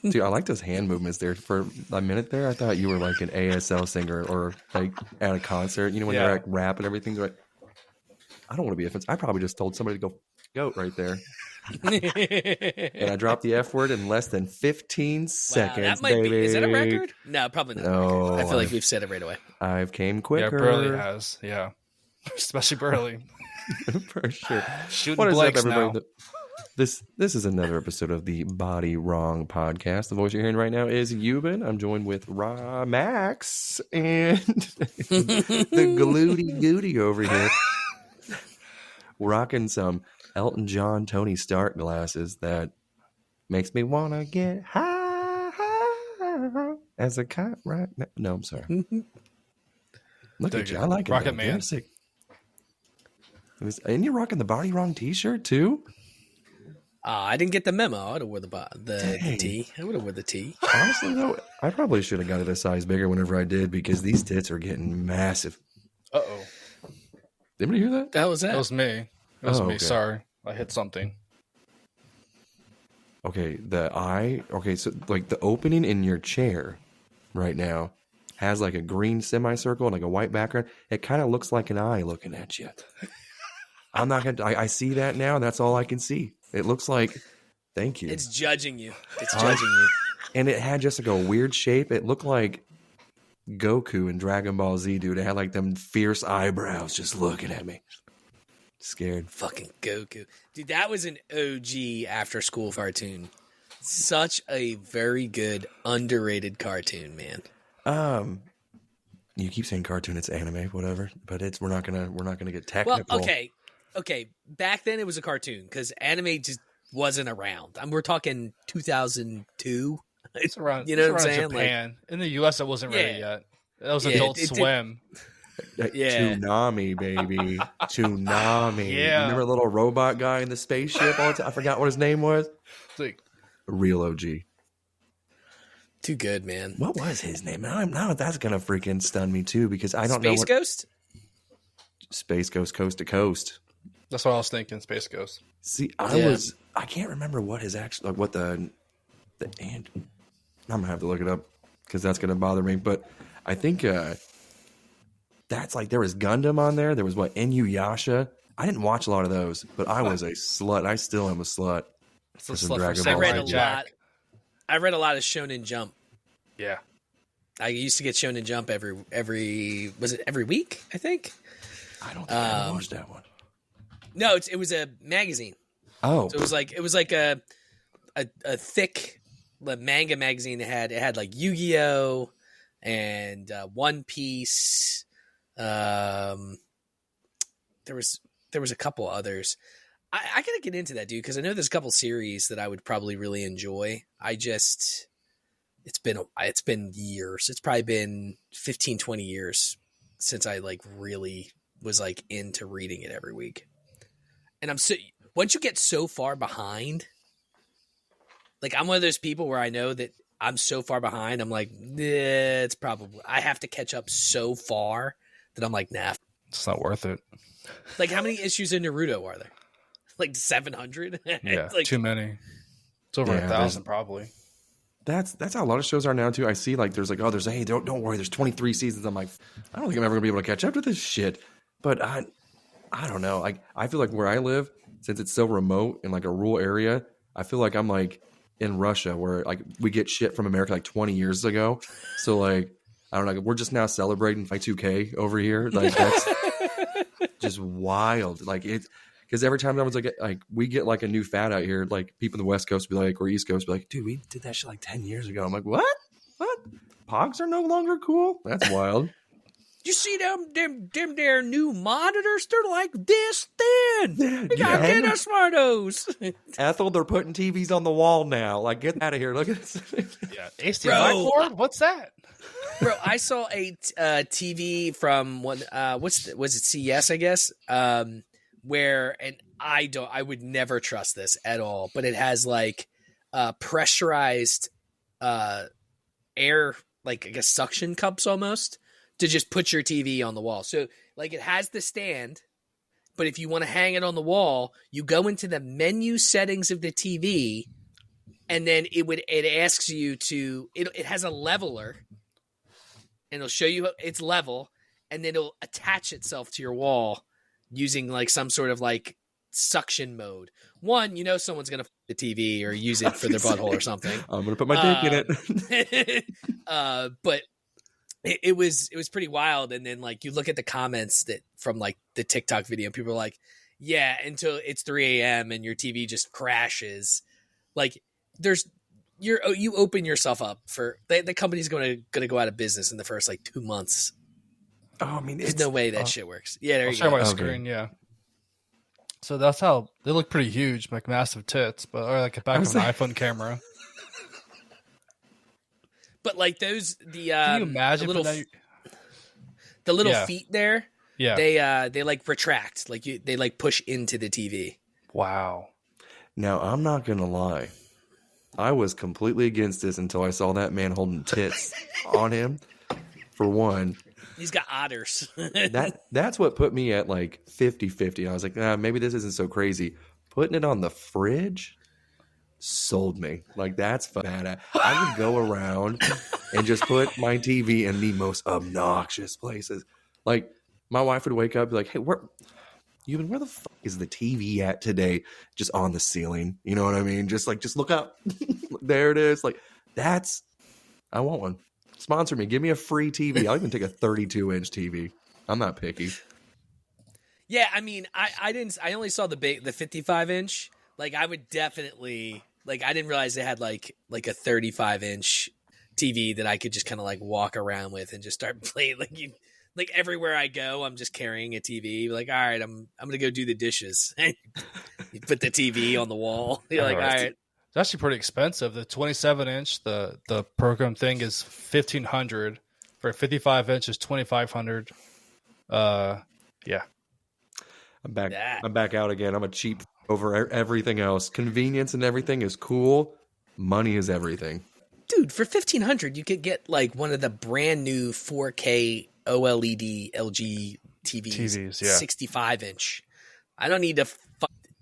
Dude, I like those hand movements there. For a minute there, I thought you were like an ASL singer or like at a concert. You know, when they're like rap and everything. Like, I don't want to be offensive. I probably just told somebody to go goat right there. And I dropped the F word in less than 15 seconds, that might baby. be. Is that a record? No, probably not. No, I feel like we've said it right away. I've came quicker. Yeah, Burley has. Yeah. Especially Burley. For sure. Shooting blanks now. This is another episode of the Body Wrong podcast. The voice you're hearing right now is Euban. I'm joined with Max and the Glooty Goody over here. Rocking some Elton John, Tony Stark glasses that makes me want to get high as a kite right now. No, I'm sorry. Look at you. I like it. Rocket Man. Sick. And you're rocking the Body Wrong t-shirt too? I didn't get the memo. I would have wore the T. I would have wore the T. Honestly, though, I probably should have got it a size bigger whenever I did because these tits are getting massive. Uh-oh. Did anybody hear that? That was That was me. It was me. Okay. Sorry. I hit something. Okay, so like the opening in your chair right now has like a green semicircle and like a white background. It kind of looks like an eye looking at you. I'm not going to, I see that now. That's all I can see. It looks like, thank you. It's judging you. It's judging you. And it had just like a weird shape. It looked like Goku in Dragon Ball Z, dude. It had like them fierce eyebrows just looking at me. Scared. Fucking Goku. Dude, that was an OG after school cartoon. Such a very good, underrated cartoon, man. You keep saying cartoon, it's anime, whatever, but we're not gonna get technical. Well, okay. Back then it was a cartoon because anime just wasn't around. We're talking 2002. It's around. You know what I'm saying? Japan. In the U.S., it wasn't ready yet. That was Adult Swim. Yeah. Toonami, baby. Toonami. Yeah. Remember the little robot guy in the spaceship all the time? I forgot what his name was. It's like, Real OG. Too good, man. What was his name? Now that's gonna freaking stun me too because I don't know. Space Ghost? Space Ghost Coast to Coast. that's what I was thinking. Space Ghost. See, I can't remember what his actual, like what the and I'm gonna have to look it up because that's gonna bother me. But I think that's like there was Gundam on there. There was Inuyasha. I didn't watch a lot of those, but I was a slut. I still am a slut. It's a That's a slut Dragon for Ball I Z. read a lot. I read a lot of Shonen Jump. Yeah. I used to get Shonen Jump every was it every week? I think. I don't think I watched that one. No, it was a magazine. Oh, So it was like a thick manga magazine. It had like Yu-Gi-Oh and One Piece. There was a couple others. I gotta get into that, dude, because I know there's a couple series that I would probably really enjoy. It's been years. It's probably been 15, 20 years since I like really was like into reading it every week. And once you get so far behind, like I'm one of those people where I know that I'm so far behind. I'm like, it's probably, I have to catch up so far that I'm like, nah. It's not worth it. Like how many issues in Naruto are there? Like 700? Yeah, like, too many. It's over 1,000 probably. that's how a lot of shows are now too. I see like there's like hey don't worry, there's 23 seasons. I'm like, I don't think I'm ever gonna be able to catch up to this shit. But I don't know. Like I feel like where I live, since it's so remote in like a rural area, I feel like I'm like in Russia where like we get shit from America like 20 years ago. So like I don't know. We're just now celebrating Y2K over here. Like that's just wild. Like it's because every time someone's like we get like a new fad out here, like people in the West Coast be like, or East Coast be like, dude, we did that shit like 10 years ago. I'm like, what? Pogs are no longer cool? That's wild. You see them their new monitors? They're like this thin. You gotta get us smartos. Ethel, they're putting TVs on the wall now. Like, get out of here. Look at this. Yeah, HDMI cord? What's that? Bro, I saw a TV from was it CES, I guess, where, and I would never trust this at all, but it has like pressurized air, like I guess suction cups almost, to just put your TV on the wall. So like it has the stand, but if you want to hang it on the wall, you go into the menu settings of the TV and then it asks you to it has a leveler, and it'll show you its level, and then it'll attach itself to your wall using like some sort of like suction mode. One, someone's gonna f the TV or use it for their butthole or something. I'm gonna put my dick in it. But it was pretty wild. And then like you look at the comments that from like the TikTok video, people are like, yeah, until it's 3 a.m. and your TV just crashes. Like you open yourself up for the company's going to go out of business in the first like 2 months. Oh, I mean, there's no way that shit works. Yeah, there I'll you share go. my screen. Yeah. So that's how they look, pretty huge, like massive tits, but or like a back of an iPhone camera. But like those, can you imagine the little feet there? Yeah, they like retract, like they like push into the TV. Wow. Now I'm not gonna lie, I was completely against this until I saw that man holding tits on him. For one, he's got otters. that's what put me at like 50-50. I was like, maybe this isn't so crazy. Putting it on the fridge sold me. Like, that's badass. I would go around and just put my TV in the most obnoxious places. Like, my wife would wake up and be like, hey, where the fuck is the TV at today? Just on the ceiling. You know what I mean? Just look up. There it is. Like, I want one. Sponsor me. Give me a free TV. I'll even take a 32-inch TV. I'm not picky. Yeah, I mean, I only saw the 55-inch. Like, I would definitely, like, I didn't realize they had like a 35-inch TV that I could just kind of like walk around with and just start playing. Like everywhere I go, I'm just carrying a TV. Like, all right, I'm gonna go do the dishes. You put the TV on the wall. You're like, all right. It's actually pretty expensive. The 27-inch, the program thing is $1,500. For a 55-inch is $2,500. Yeah. I'm back out again. I'm a cheap over everything else. Convenience and everything is cool. Money is everything. Dude, for $1,500, you could get like one of the brand new 4K OLED LG TVs, yeah. 65-inch. I don't need to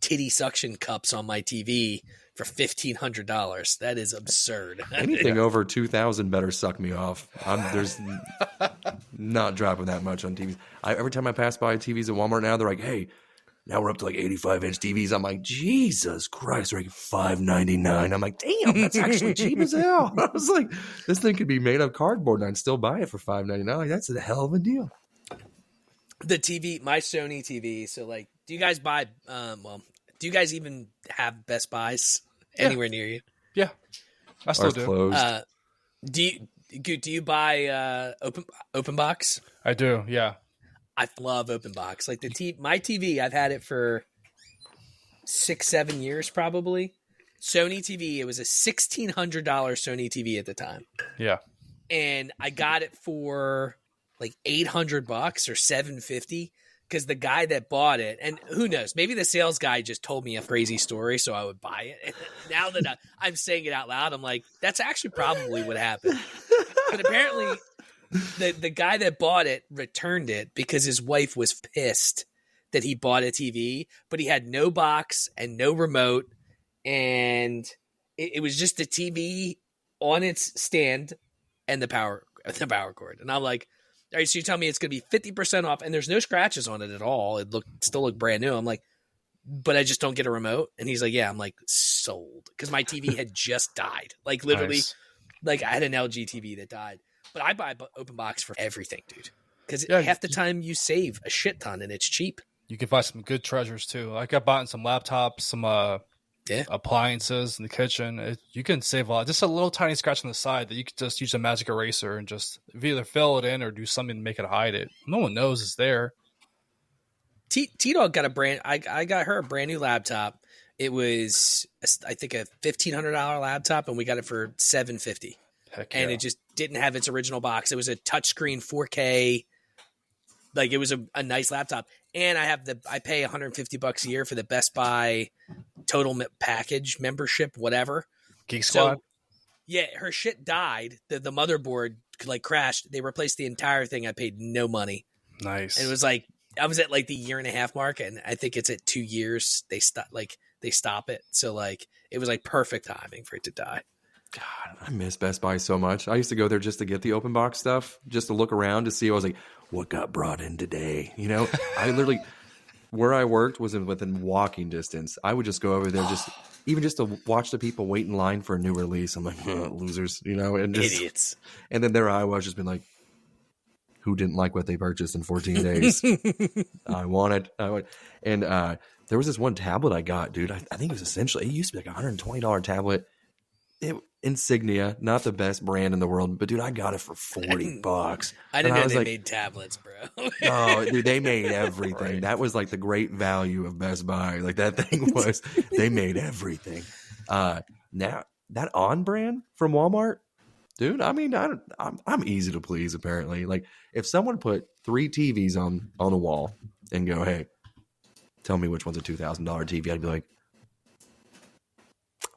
titty suction cups on my TV for $1,500. That is absurd. Anything over 2,000 better suck me off. There's not dropping that much on TVs. Every time I pass by TVs at Walmart now, they're like, hey, now we're up to like 85-inch TVs. I'm like, Jesus Christ, they're like $599. I'm like, damn, that's actually cheap as hell. I was like, this thing could be made of cardboard and I'd still buy it for $599. Like, that's a hell of a deal. The TV, my Sony TV. So like, do you guys buy, do you guys even have Best Buys anywhere near you? Yeah. I still do. Closed. Do you buy open box? I do, yeah. I love open box. Like my TV, I've had it for 6-7 years probably. Sony TV, it was a $1,600 Sony TV at the time. Yeah. And I got it for like $800 or $750 because the guy that bought it, and who knows, maybe the sales guy just told me a crazy story so I would buy it. And now that I'm saying it out loud, I'm like, that's actually probably what happened. But apparently the guy that bought it returned it because his wife was pissed that he bought a TV, but he had no box and no remote, and it was just the TV on its stand and the power cord. And I'm like, all right, so you're telling me it's going to be 50% off, and there's no scratches on it at all. It still looked brand new. I'm like, but I just don't get a remote. And he's like, yeah. I'm like, sold, because my TV had just died. Like literally, Nice. like I had an LG TV that died. But I buy open box for everything, dude. Because half the time you save a shit ton and it's cheap. You can find some good treasures too. Like I bought some laptops, some appliances in the kitchen. You can save a lot. Just a little tiny scratch on the side that you could just use a magic eraser and just either fill it in or do something to make it hide it. No one knows it's there. T-Dog got I got her a brand new laptop. It was, I think, a $1,500 laptop, and we got it for $750. Heck yeah. And it just didn't have its original box. It was a touchscreen 4K. Like, it was a nice laptop. And I pay $150 a year for the Best Buy total package membership, whatever. Geek Squad. So, yeah, her shit died. The motherboard like crashed. They replaced the entire thing. I paid no money. Nice. And it was like, I was at like the 1.5 year mark, and I think it's at 2 years. They stop it. So like, it was like perfect timing for it to die. God, I miss Best Buy so much. I used to go there just to get the open box stuff, just to look around to see. I was like, what got brought in today? You know, I literally, where I worked was within walking distance. I would just go over there even just to watch the people wait in line for a new release. I'm like, losers, you know, and just, Idiots. And then there I was just been like, who didn't like what they purchased in 14 days? I want it. And there was this one tablet I got, dude. I think it was essentially, it used to be like a $120 tablet. Insignia, not the best brand in the world, but dude, I got it for $40. I didn't know they made tablets, bro. Oh, dude, they made everything. Right. That was like the great value of Best Buy. Like that thing was, they made everything. Now that On brand from Walmart, dude. I mean, I'm easy to please. Apparently, like if someone put 3 TVs on a wall and go, hey, tell me which one's a $2,000 TV, I'd be like,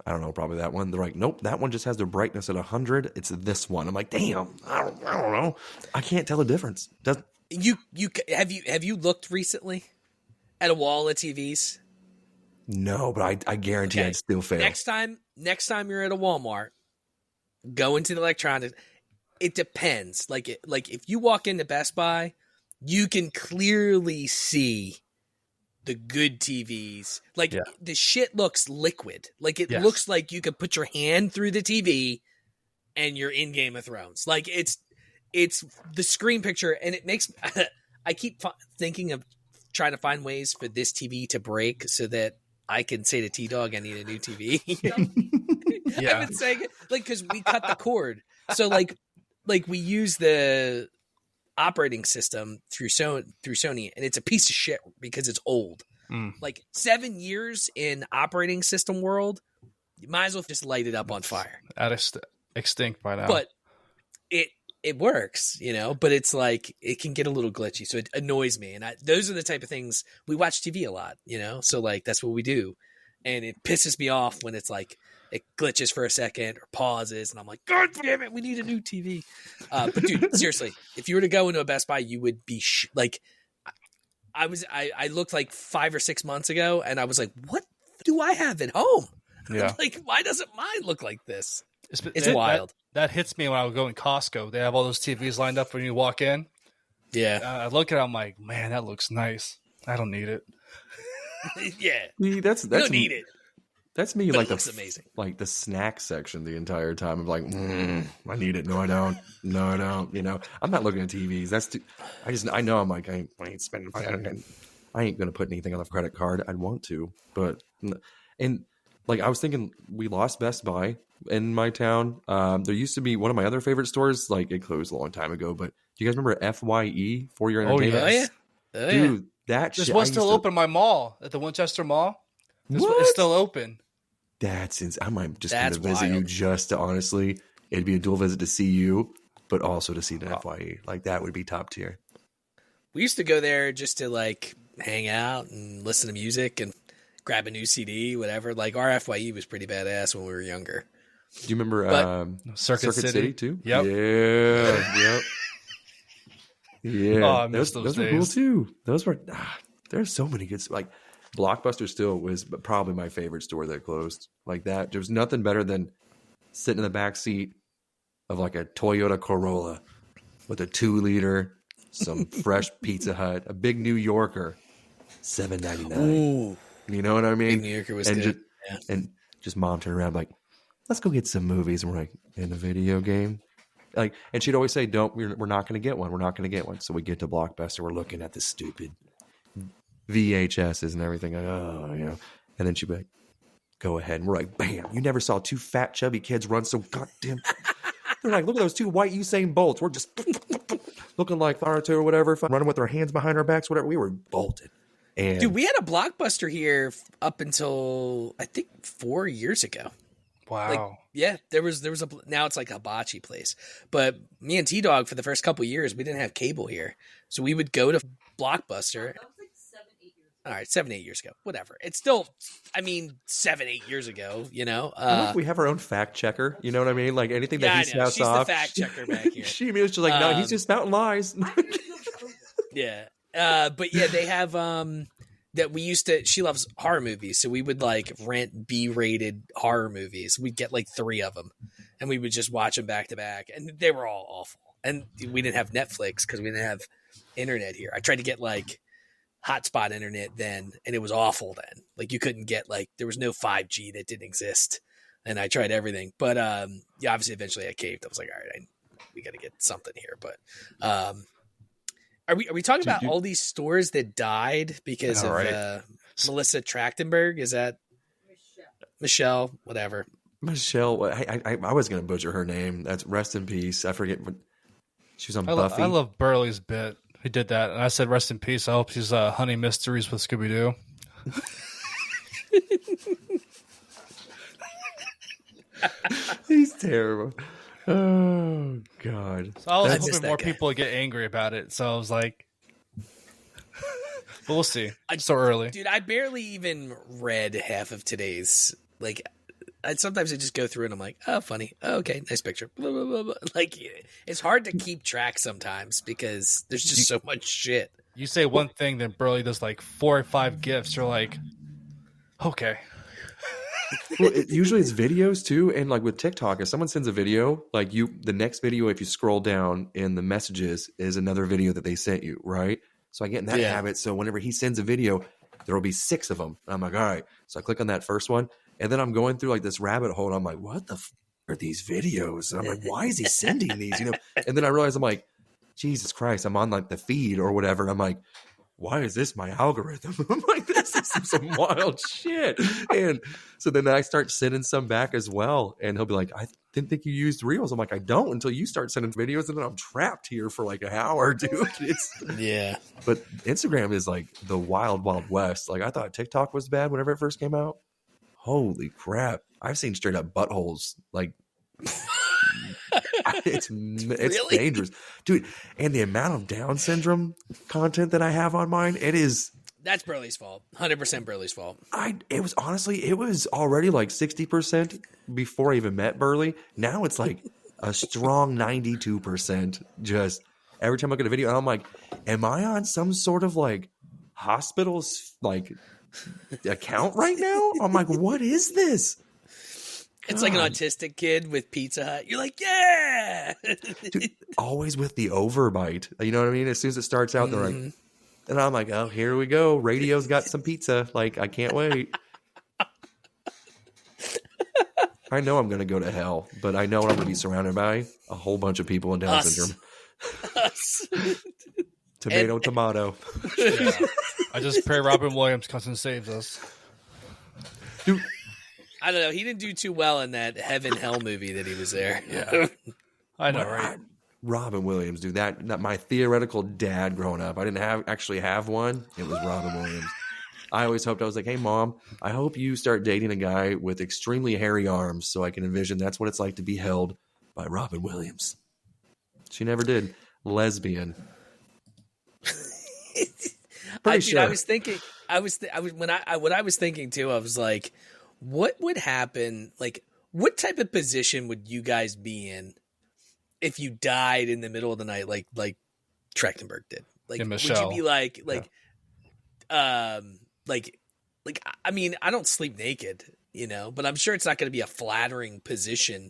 I don't know, probably that one. They're like, nope, that one just has the brightness at 100. It's this one. I'm like, damn, I don't know. I can't tell the difference. Have you looked recently at a wall of TVs? No, but I guarantee I'd still fail. Next time you're at a Walmart, go into the electronics. It depends. Like if you walk into Best Buy, you can clearly see the good TVs. Like the shit looks liquid. Like it looks like you could put your hand through the TV and you're in Game of Thrones. Like it's the screen picture, and it makes I keep thinking of trying to find ways for this TV to break so that I can say to T-Dog, I need a new TV. I've been saying it because we cut the cord. So like we use the operating system through Sony, and it's a piece of shit because it's old. Like 7 years in operating system world, you might as well just light it up on fire. Extinct by now. But it works, you know, but it's like it can get a little glitchy, so it annoys me. And those are the type of things we watch TV a lot, you know, so like that's what we do, and it pisses me off when it's like it glitches for a second or pauses, and I'm like, God damn it, we need a new TV. But dude, seriously, if you were to go into a Best Buy, you would be like, I looked like 5 or 6 months ago, and I was like, what do I have at home? Yeah. Like, why doesn't mine look like this? It's wild. That hits me when I would go in Costco. They have all those TVs lined up when you walk in. Yeah. I look at it, I'm like, man, that looks nice. I don't need it. Yeah. See, that's you don't need it. That's me. But like it looks amazing. Like the snack section the entire time. I'm like, I need it. No, I don't. No, I don't. You know, I'm not looking at TVs. That's too. I know. I'm like, I ain't spending. I ain't gonna put anything on the credit card. I'd want to, but and like I was thinking, we lost Best Buy in my town. There used to be one of my other favorite stores. Like it closed a long time ago. But do you guys remember FYE for your entertainment? Oh yeah. Oh, dude, there's one still open in my mall at the Winchester Mall. It's still open. That's I might just come to visit you just to honestly. It'd be a dual visit to see you, but also to see the FYE. Like that would be top tier. We used to go there just to like hang out and listen to music and grab a new CD, whatever. Like our FYE was pretty badass when we were younger. Do you remember Circuit City too? Yep. Yeah. Yep. Yeah. Oh, I miss those were cool too. Those were there's so many good like Blockbuster still was probably my favorite store that closed. Like that. There was nothing better than sitting in the back seat of like a Toyota Corolla with a 2-liter, some fresh Pizza Hut, a big New Yorker, $7.99. Ooh. You know what I mean? Big New Yorker was good. And just mom turned around like, let's go get some movies. And we're like, in a video game? Like, and she'd always say, we're not going to get one. We're not going to get one. So we get to Blockbuster. We're looking at the stupid VHSs and everything. Like, oh, you know. And then she'd be like, go ahead. And we're like, bam. You never saw 2 fat, chubby kids run so goddamn. They're like, look at those 2 white Usain Bolts. We're just looking like Naruto or whatever, running with our hands behind our backs, whatever. We were bolted. And dude, we had a Blockbuster here up until I think 4 years ago. Wow. Like, yeah, there was now it's like a hibachi place. But me and T-Dog for the first couple of years, we didn't have cable here. So we would go to Blockbuster. That was like 7-8 years ago. All right, 7-8 years ago. Whatever. It's still 7-8 years ago, you know. We have our own fact checker, you know what I mean? Like anything that he spouts She's off. the fact checker back here. She was just like, no, he's just spouting lies. Yeah. But yeah, they have that we used to. She loves horror movies, so we would like rent B-rated horror movies. We'd get like 3 of them, and we would just watch them back to back, and they were all awful. And we didn't have Netflix because we didn't have internet here. I tried to get like hotspot internet then, and it was awful then. Like you couldn't get like there was no 5G that didn't exist, and I tried everything. But yeah, obviously, eventually I caved. I was like, all right, we got to get something here. But are we talking about all these stores that died because of Melissa Trachtenberg? Is that Michelle? Whatever. Michelle. I was going to butcher her name. That's rest in peace. I forget what she was on Buffy. I love Burley's bit. He did that, and I said rest in peace. I hope she's Honey Mysteries with Scooby Doo. He's terrible. Oh God! So I was hoping more people would get angry about it. So I was like, but we'll see. It's so early, dude. I barely even read half of today's. Like, sometimes I just go through and I'm like, oh, funny. Oh, okay, nice picture. Blah, blah, blah, blah. Like, it's hard to keep track sometimes because there's just so much shit. You say one thing, then Burley does like 4 or 5 gifs. You're like, okay. Well, usually it's videos too, and like with TikTok, if someone sends a video, like the next video, if you scroll down in the messages, is another video that they sent you, right? So I get in that habit. So whenever he sends a video, there will be 6 of them. And I'm like, all right. So I click on that first one, and then I'm going through like this rabbit hole. And I'm like, what the are these videos? And I'm like, why is he sending these? You know? And then I realize I'm like, Jesus Christ, I'm on like the feed or whatever. And I'm like, why is this my algorithm? I'm like, this is some wild shit. And so then I start sending some back as well. And he'll be like, I didn't think you used Reels. I'm like, I don't until you start sending videos. And then I'm trapped here for like an hour, dude. Yeah. But Instagram is like the wild, wild west. Like I thought TikTok was bad whenever it first came out. Holy crap. I've seen straight up buttholes. Like it's really? dangerous, dude. And the amount of Down syndrome content that I have on mine, that's Burley's fault. 100% Burley's fault. It was already like 60% before I even met Burley. Now it's like a strong 92%. Just every time I look at a video, and I'm like, am I on some sort of like hospital's like account right now? I'm like, what is this? It's like an autistic kid with Pizza Hut. You're like, yeah! Dude, always with the overbite. You know what I mean? As soon as it starts out, they're like, and I'm like, oh, here we go. Radio's got some pizza. Like, I can't wait. I know I'm going to go to hell, but I know what I'm going to be surrounded by. A whole bunch of people with Down syndrome. Us. Tomato. Yeah. I just pray Robin Williams comes and saves us. Dude. I don't know. He didn't do too well in that Heaven Hell movie that he was there. Yeah, I know, right? Robin Williams, dude. That my theoretical dad growing up. I didn't actually have one. It was Robin Williams. I always hoped, I was like, hey, Mom, I hope you start dating a guy with extremely hairy arms so I can envision that's what it's like to be held by Robin Williams. She never did. Lesbian. Dude, I was thinking. What I was thinking too. I was like, what would happen? Like, what type of position would you guys be in if you died in the middle of the night, like Trachtenberg did? Like, would you be like, I mean, I don't sleep naked, you know, but I'm sure it's not going to be a flattering position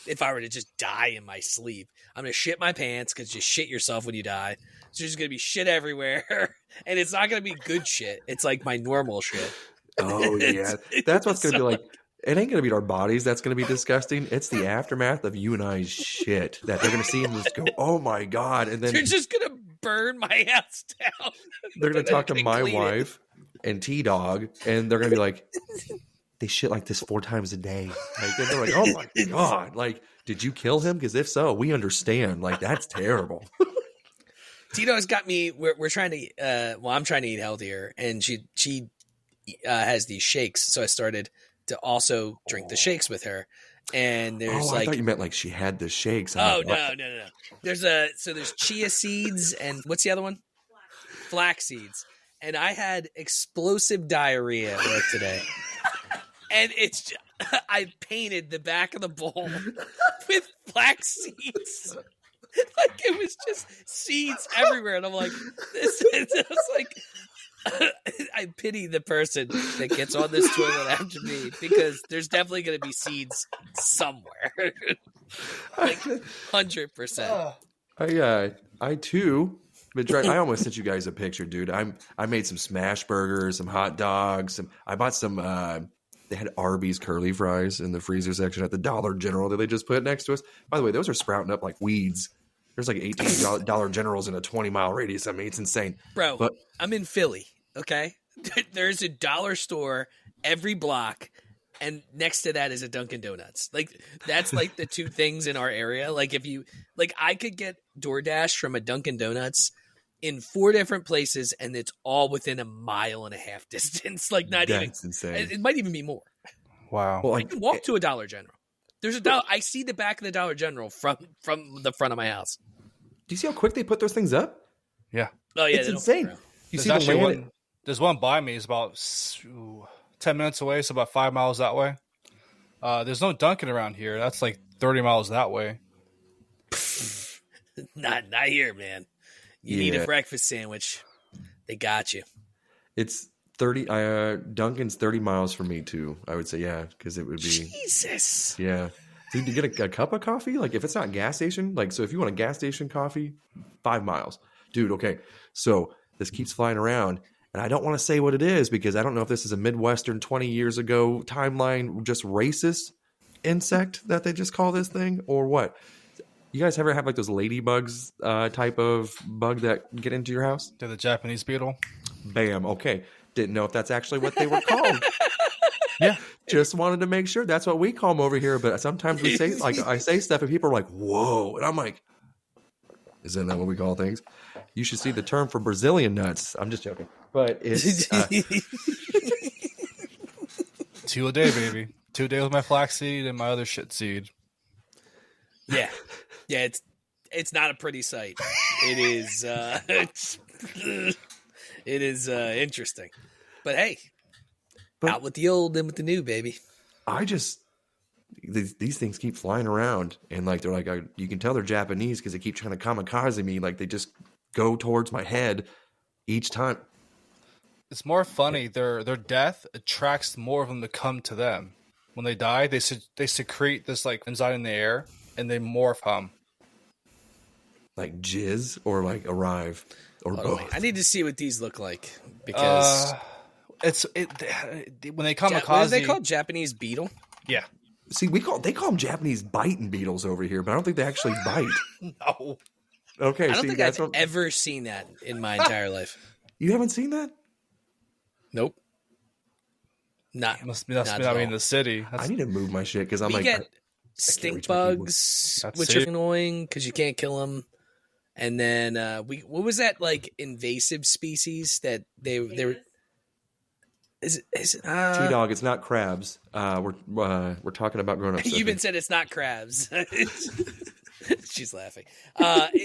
if I were to just die in my sleep. I'm going to shit my pants because you shit yourself when you die. So there's going to be shit everywhere, and it's not going to be good shit. It's like my normal shit. Oh, yeah. That's what's going to be like. It ain't going to be our bodies that's going to be disgusting. It's the aftermath of you and I's shit that they're going to see and just go, oh, my God. And then you're just going to burn my house down. They're going to talk to my wife and T-Dog, and they're going to be like, they shit like this 4 times a day. Like, and they're like, oh, my God. Like, did you kill him? Because if so, we understand. Like, that's terrible. Tito's got me. We're trying to. I'm trying to eat healthier, and she has these shakes. So I started to also drink the shakes with her. And there's I thought you meant like she had the shakes. Oh no. There's chia seeds and what's the other one? Flax seeds. And I had explosive diarrhea at work today. And I painted the back of the bowl with flax seeds. Like it was just seeds everywhere, and I'm like, I was like, I pity the person that gets on this toilet after me because there's definitely going to be seeds somewhere. Like 100%. I too been trying. I almost sent you guys a picture, dude. I made some smash burgers, some hot dogs. I bought some. They had Arby's curly fries in the freezer section at the Dollar General that they just put next to us. By the way, those are sprouting up like weeds. There's like $18 Dollar Generals in a 20-mile radius. I mean, it's insane. Bro, but I'm in Philly, okay? There's a dollar store every block, and next to that is a Dunkin' Donuts. Like, that's like the two things in our area. Like, if you, like, I could get DoorDash from a Dunkin' Donuts in 4 different places, and it's all within a 1.5 mile distance. Like, not even. That's insane. It might even be more. Wow. Well, I can walk to a Dollar General. There's a dollar. I see the back of the Dollar General from the front of my house. do you see how quick they put those things up? Yeah. Oh yeah, It's they don't insane. fuck around. You There's see the actually land? there's one by me. It's about 10 minutes away. So about 5 miles that way. There's no Dunkin' around here. That's like 30 miles that way. Not here, man. You need Yeah. a breakfast sandwich. They got you. It's 30. Dunkin's 30 miles from me too. I would say because it would be Jesus. Dude, to get a cup of coffee, like if it's not gas station, like so if you want a gas station coffee, 5 miles, dude. Okay, so this keeps flying around, and I don't want to say what it is because I don't know if this is a Midwestern 20 years ago timeline, just racist insect that they just call this thing or what. You guys ever have like those ladybugs type of bug that get into your house? They're the Japanese beetle. Bam. Okay. Didn't know if that's actually what they were called. Yeah. Just wanted to make sure that's what we call them over here. But sometimes we say, like, I say stuff and people are like, whoa. And I'm like, isn't that what we call things? You should see the term for Brazilian nuts. I'm just joking. But it's, 2 a day, baby. 2 a day with my flaxseed and my other shit seed. Yeah. It's not a pretty sight. It is it is interesting. But hey, out with the old and with the new, baby. I just, these things keep flying around. And like, they're like, you can tell they're Japanese because they keep trying to kamikaze me. Like they just go towards my head each time. It's more funny. Their death attracts more of them to come to them. When they die, they secrete this like enzyme in the air, and they morph them. Like jizz or like arrive or both. I need to see what these look like because when they kamikaze. what are they called? Japanese beetle? Yeah. See, they call them Japanese biting beetles over here, but I don't think they actually bite. No. Okay, I don't think I've what, ever seen that in my entire life. you haven't seen that? Nope. Not Must not be at not all. in the city. I need to move my shit because I'm We like, get reach stink my keyboard. bugs, That's which it. are annoying because you can't kill them. And then what was that like invasive species that they were? Is it T-Dog, it's not crabs. We're talking about grown-ups. You even said it's not crabs. She's laughing.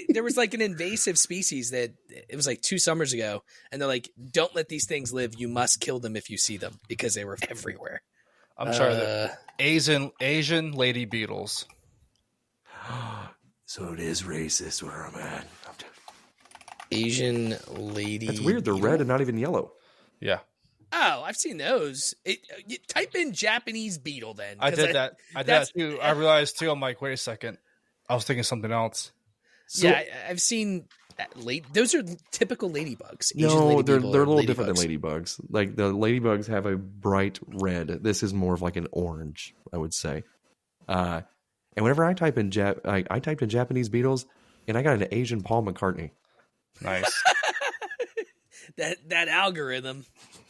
There was like an invasive species that it was like 2 summers ago, and they're like, "Don't let these things live. You must kill them if you see them because they were everywhere." I'm sorry. The Asian lady beetles. So it is racist where I'm at. Asian lady. It's weird. They're beetle? red and not even yellow. Yeah. Oh, I've seen those. You type in Japanese beetle then. I 'cause did that. I did that too. I realized too. I'm like, wait a second. I was thinking something else. So, yeah, I've seen that those are typical ladybugs. Asian no, lady they're a beetle are little different than ladybugs. ladybugs. Like the ladybugs have a bright red. This is more of like an orange, I would say. And whenever I type in I typed in Japanese beetles, and I got an Asian Paul McCartney. Nice. that algorithm.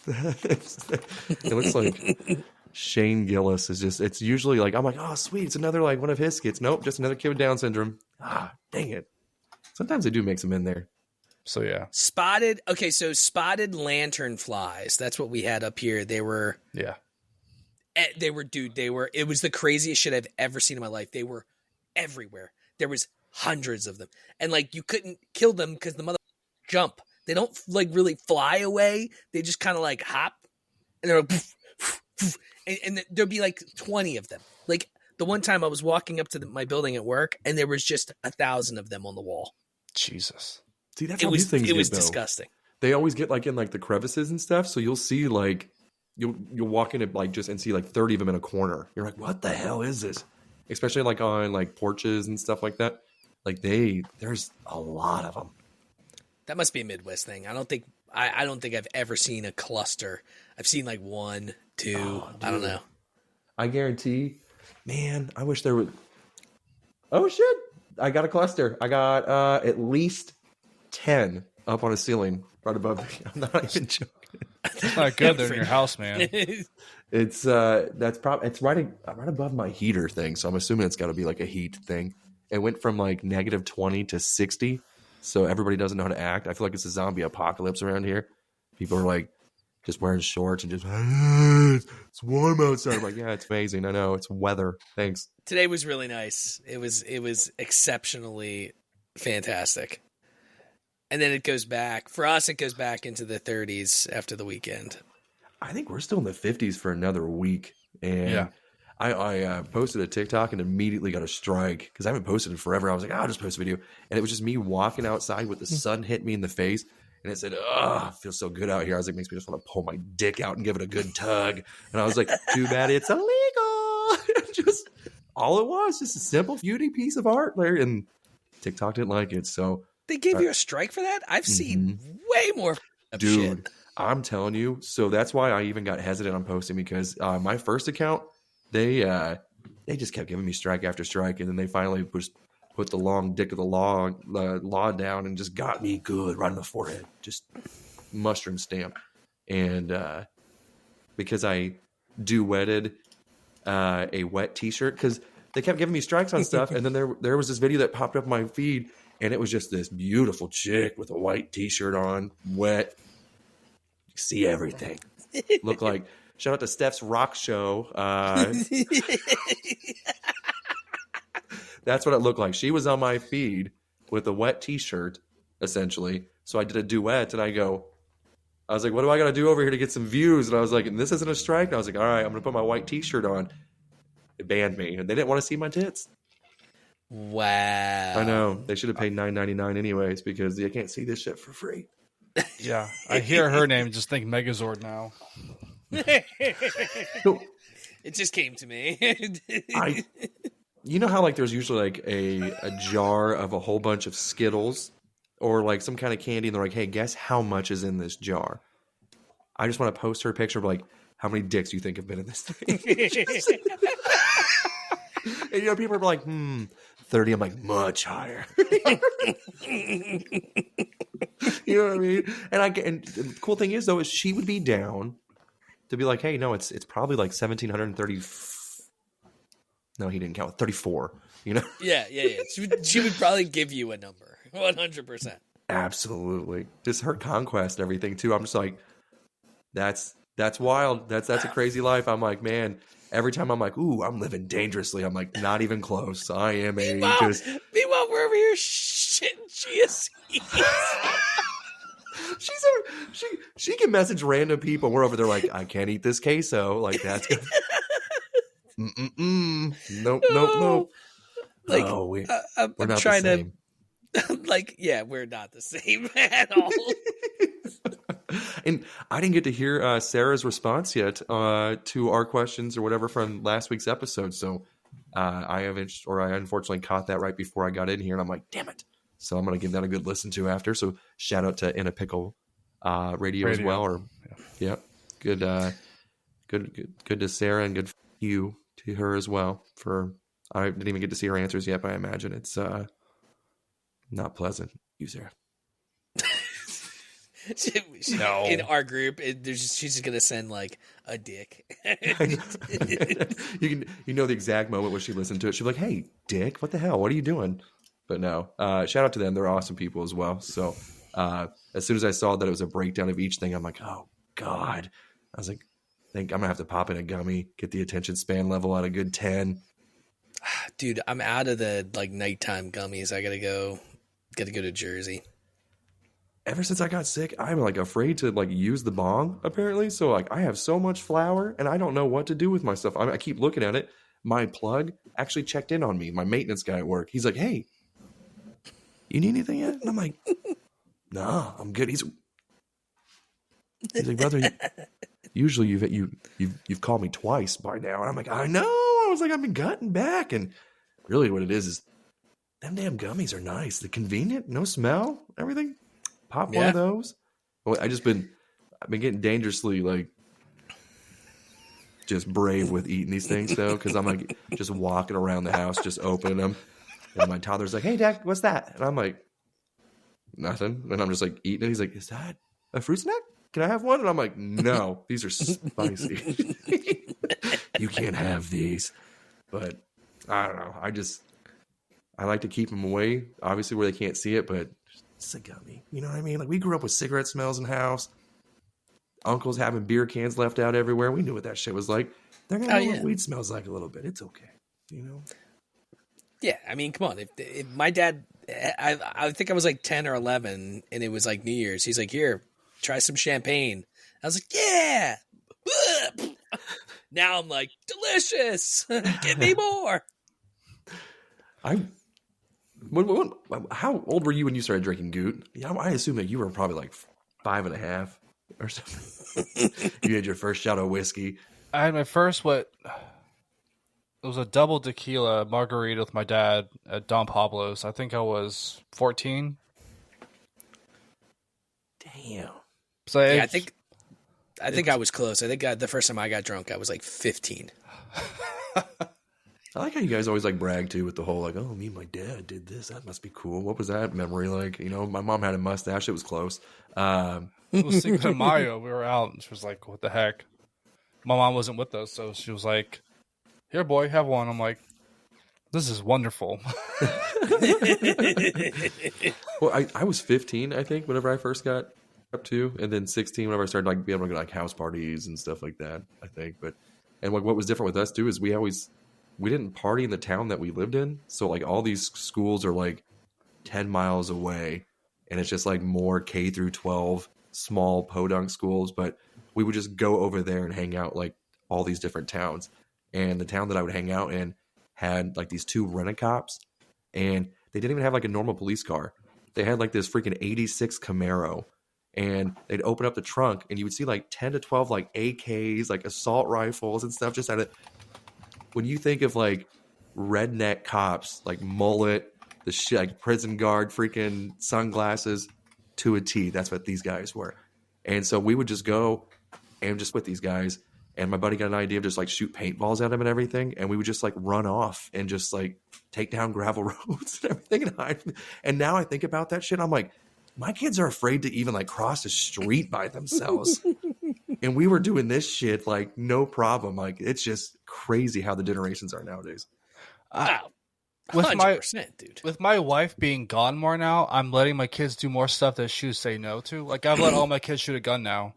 It looks like Shane Gillis is just. It's usually like I'm like, oh sweet, it's another like one of his skits. Nope, just another kid with Down syndrome. Ah, dang it. Sometimes they do mix them in there. So yeah. Spotted. Okay, so spotted lantern flies. That's what we had up here. They were. Yeah. Dude. They were. It was the craziest shit I've ever seen in my life. They were everywhere. There was hundreds of them, and like you couldn't kill them because the mother jump. They don't like really fly away. They just kind of like hop, and they're like, poof, poof, poof, and there'd be like 20 of them. Like the one time I was walking up to my building at work, and there was just 1,000 of them on the wall. Jesus. See, that's It how was these things it was get, though. disgusting. they always get like in like the crevices and stuff. So you'll see like you'll walk in and like just and see like 30 of them in a corner. You're like, what the hell is this? Especially like on like porches and stuff like that. Like there's a lot of them. That must be a Midwest thing. I don't think I've ever seen a cluster. I've seen like 1, 2. I don't know. I guarantee, man. I wish there was. Oh shit! I got a cluster. I got at least 10 up on a ceiling right above me. I'm not even joking. It's not good. They're in your house, man. It's it's right above my heater thing. So I'm assuming it's got to be like a heat thing. It went from like -20 to 60. So everybody doesn't know how to act. I feel like it's a zombie apocalypse around here. People are like just wearing shorts and just, it's warm outside. I'm like, yeah, it's amazing. I know it's weather. Thanks. Today was really nice. It was exceptionally fantastic. And then it goes back. For us, it goes back into the 30s after the weekend. I think we're still in the 50s for another week. And yeah. I posted a TikTok and immediately got a strike because I haven't posted in forever. I was like, I'll just post a video. And it was just me walking outside with the sun hitting me in the face. And it said, oh, it feels so good out here. I was like, makes me just want to pull my dick out and give it a good tug. And I was like, too bad it's illegal. Just all it was, just a simple beauty piece of art there. And TikTok didn't like it. So they gave you a strike for that? I've seen way more dude, shit. I'm telling you. So that's why I even got hesitant on posting because my first account, they just kept giving me strike after strike. And then they finally put the long dick of the law down and just got me good right in the forehead. Just mushroom stamp. And because I duetted a wet t-shirt, because they kept giving me strikes on stuff. And then there was this video that popped up on my feed, and it was just this beautiful chick with a white t-shirt on, wet. You see everything. Look like, shout out to Steph's Rock Show. That's what it looked like. She was on my feed with a wet t-shirt, essentially. So I did a duet, and I was like, what do I got to do over here to get some views? And I was like, and this isn't a strike? And I was like, all right, I'm going to put my white t-shirt on. It banned me, and they didn't want to see my tits. Wow. I know. They should have paid $9.99 anyways because you can't see this shit for free. Yeah. I hear her name and just think Megazord now. So, it just came to me. You know how like there's usually like a jar of a whole bunch of Skittles or like some kind of candy, and they're like, hey, guess how much is in this jar? I just want to post her a picture of like, how many dicks you think have been in this thing? And you know, people are like, 30. I'm like, much higher. You know what I mean? And the cool thing is though, is she would be down to be like, hey, no, it's probably like 1,730. No, he didn't count. 34. You know? Yeah. She would probably give you a number. 100%. Absolutely. Just her conquest and everything too. I'm just like, that's wild. That's a crazy life. I'm like, man, every time I'm like, ooh, I'm living dangerously. I'm like, not even close. I am meanwhile, we're over here shitting chia seeds. She can message random people. We're over there like, I can't eat this queso. Like that's good. Nope. Like, we're I'm not trying the same. like, yeah, we're not the same at all. And I didn't get to hear Sarah's response yet to our questions or whatever from last week's episode. So I unfortunately caught that right before I got in here, and I'm like, damn it. So I'm going to give that a good listen to after. So shout out to In a Pickle radio as well. Or yeah, good to Sarah, and good for you to her as well. I didn't even get to see her answers yet, but I imagine it's not pleasant. You, Sarah. No. In our group, she's just gonna send like a dick. You know the exact moment when she listened to it. She'll be like, "Hey, dick, what the hell? What are you doing?" But no, shout out to them. They're awesome people as well. So as soon as I saw that it was a breakdown of each thing, I'm like, "Oh God!" I was like, "I think I'm gonna have to pop in a gummy, get the attention span level at a good 10." Dude, I'm out of the like nighttime gummies. I gotta go to Jersey. Ever since I got sick, I'm like afraid to like use the bong apparently. So like I have so much flour and I don't know what to do with my stuff. I keep looking at it. My plug actually checked in on me. My maintenance guy at work. He's like, "Hey, you need anything yet?" And I'm like, "Nah, I'm good." He's like, brother, usually you've called me twice by now. And I'm like, I know. I was like, I've been cutting back. And really what it is them damn gummies are nice. They're convenient, no smell, everything. Pop one of those. Well, I've been getting dangerously like just brave with eating these things though, because I'm like just walking around the house, just opening them. And my toddler's like, hey, Dad, what's that? And I'm like, nothing. And I'm just like eating it. He's like, is that a fruit snack? Can I have one? And I'm like, no, these are spicy. You can't have these. But I don't know. I like to keep them away, obviously where they can't see it, but it's a gummy. You know what I mean? Like we grew up with cigarette smells in the house. Uncles having beer cans left out everywhere. We knew what that shit was like. They're going to know what weed smells like a little bit. It's okay. You know? Yeah, I mean, come on. If my dad, I think I was like 10 or 11, and it was like New Year's. He's like, here, try some champagne. I was like, yeah. Now I'm like, delicious. Give me more. How old were you when you started drinking Goot? Yeah, I assume that you were probably like 5.5 or something. You had your first shot of whiskey. I had my first it was a double tequila margarita with my dad at Don Pablo's. I think I was 14. Damn. So yeah, I think I was close. I think the first time I got drunk, I was like 15. I like how you guys always like brag too with the whole like, oh, me and my dad did this. That must be cool. What was that memory like? You know, my mom had a mustache. It was close. It was Cinco de Mayo. We were out, and she was like, what the heck? My mom wasn't with us, so she was like, here, boy, have one. I'm like, this is wonderful. Well, I was 15, I think, whenever I first got up to, and then 16 whenever I started like being able to go to like house parties and stuff like that, I think. And like what was different with us too is we didn't party in the town that we lived in. So like all these schools are like 10 miles away, and it's just like more K through 12 small podunk schools, but we would just go over there and hang out like all these different towns. And the town that I would hang out in had like these 2 rent-a-cops, and they didn't even have like a normal police car. They had like this freaking 86 Camaro, and they'd open up the trunk and you would see like 10 to 12 like AKs, like assault rifles and stuff just out of. When you think of like redneck cops, like mullet, the shit, like prison guard, freaking sunglasses to a T, that's what these guys were. And so we would just go and just with these guys. And my buddy got an idea of just like shoot paintballs at him and everything. And we would just like run off and just like take down gravel roads and everything and hide. And now I think about that shit. I'm like, my kids are afraid to even like cross the street by themselves. And we were doing this shit like no problem. Like it's just crazy how the generations are nowadays. Wow. With 100%, dude. With my wife being gone more now, I'm letting my kids do more stuff that she would say no to. Like I've let all my kids shoot a gun now.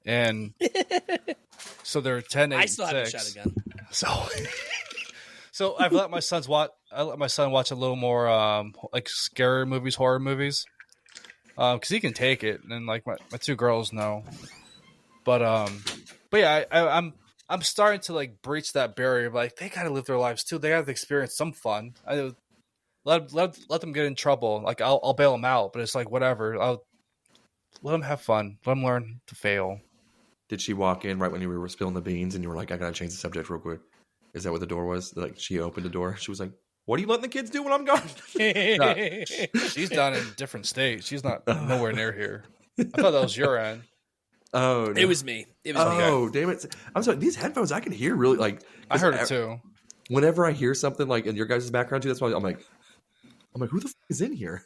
And so they're 10, 8, I still 6. haven't shot a gun. So I've let my sons watch. I let my son watch a little more like scary movies, horror movies, because he can take it, and like my 2 girls know. But yeah, I'm starting to like breach that barrier. Like they gotta live their lives too. They gotta experience some fun. I let them get in trouble. Like I'll bail them out, but it's like whatever. I'll let them have fun. Let them learn to fail. Did she walk in right when you were spilling the beans and you were like, I gotta change the subject real quick? Is that what the door was? Like she opened the door. She was like, what are you letting the kids do when I'm gone? No, she's done in a different state. She's not nowhere near here. I thought that was your end. Oh, no. It was me. Oh, damn it. I'm sorry. These headphones, I can hear really like. I heard it too. Whenever I hear something like in your guys' background too, that's why I'm like, who the f is in here?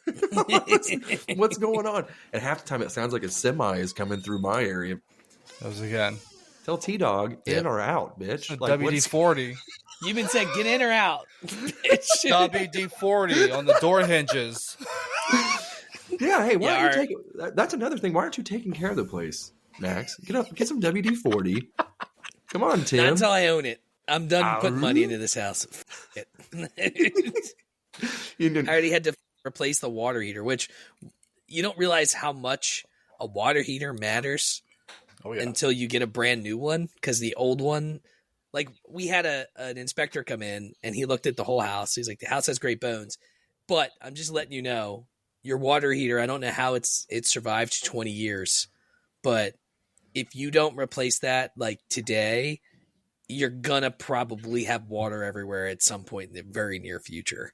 What's going on? And half the time it sounds like a semi is coming through my area. That was again. Tell T-Dog in or out, bitch. Like, WD-40. You've been saying get in or out. WD-40 on the door hinges. Yeah, hey, why aren't you taking? That's another thing. Why aren't you taking care of the place, Max? Get some WD-40. Come on, Tim. Not until I own it. I'm done putting money into this house. I already had to replace the water heater, which you don't realize how much a water heater matters until you get a brand new one. Because the old one, like we had an inspector come in and he looked at the whole house. He's like, the house has great bones, but I'm just letting you know, your water heater, I don't know how it's survived 20 years, but if you don't replace that like today, you're gonna probably have water everywhere at some point in the very near future.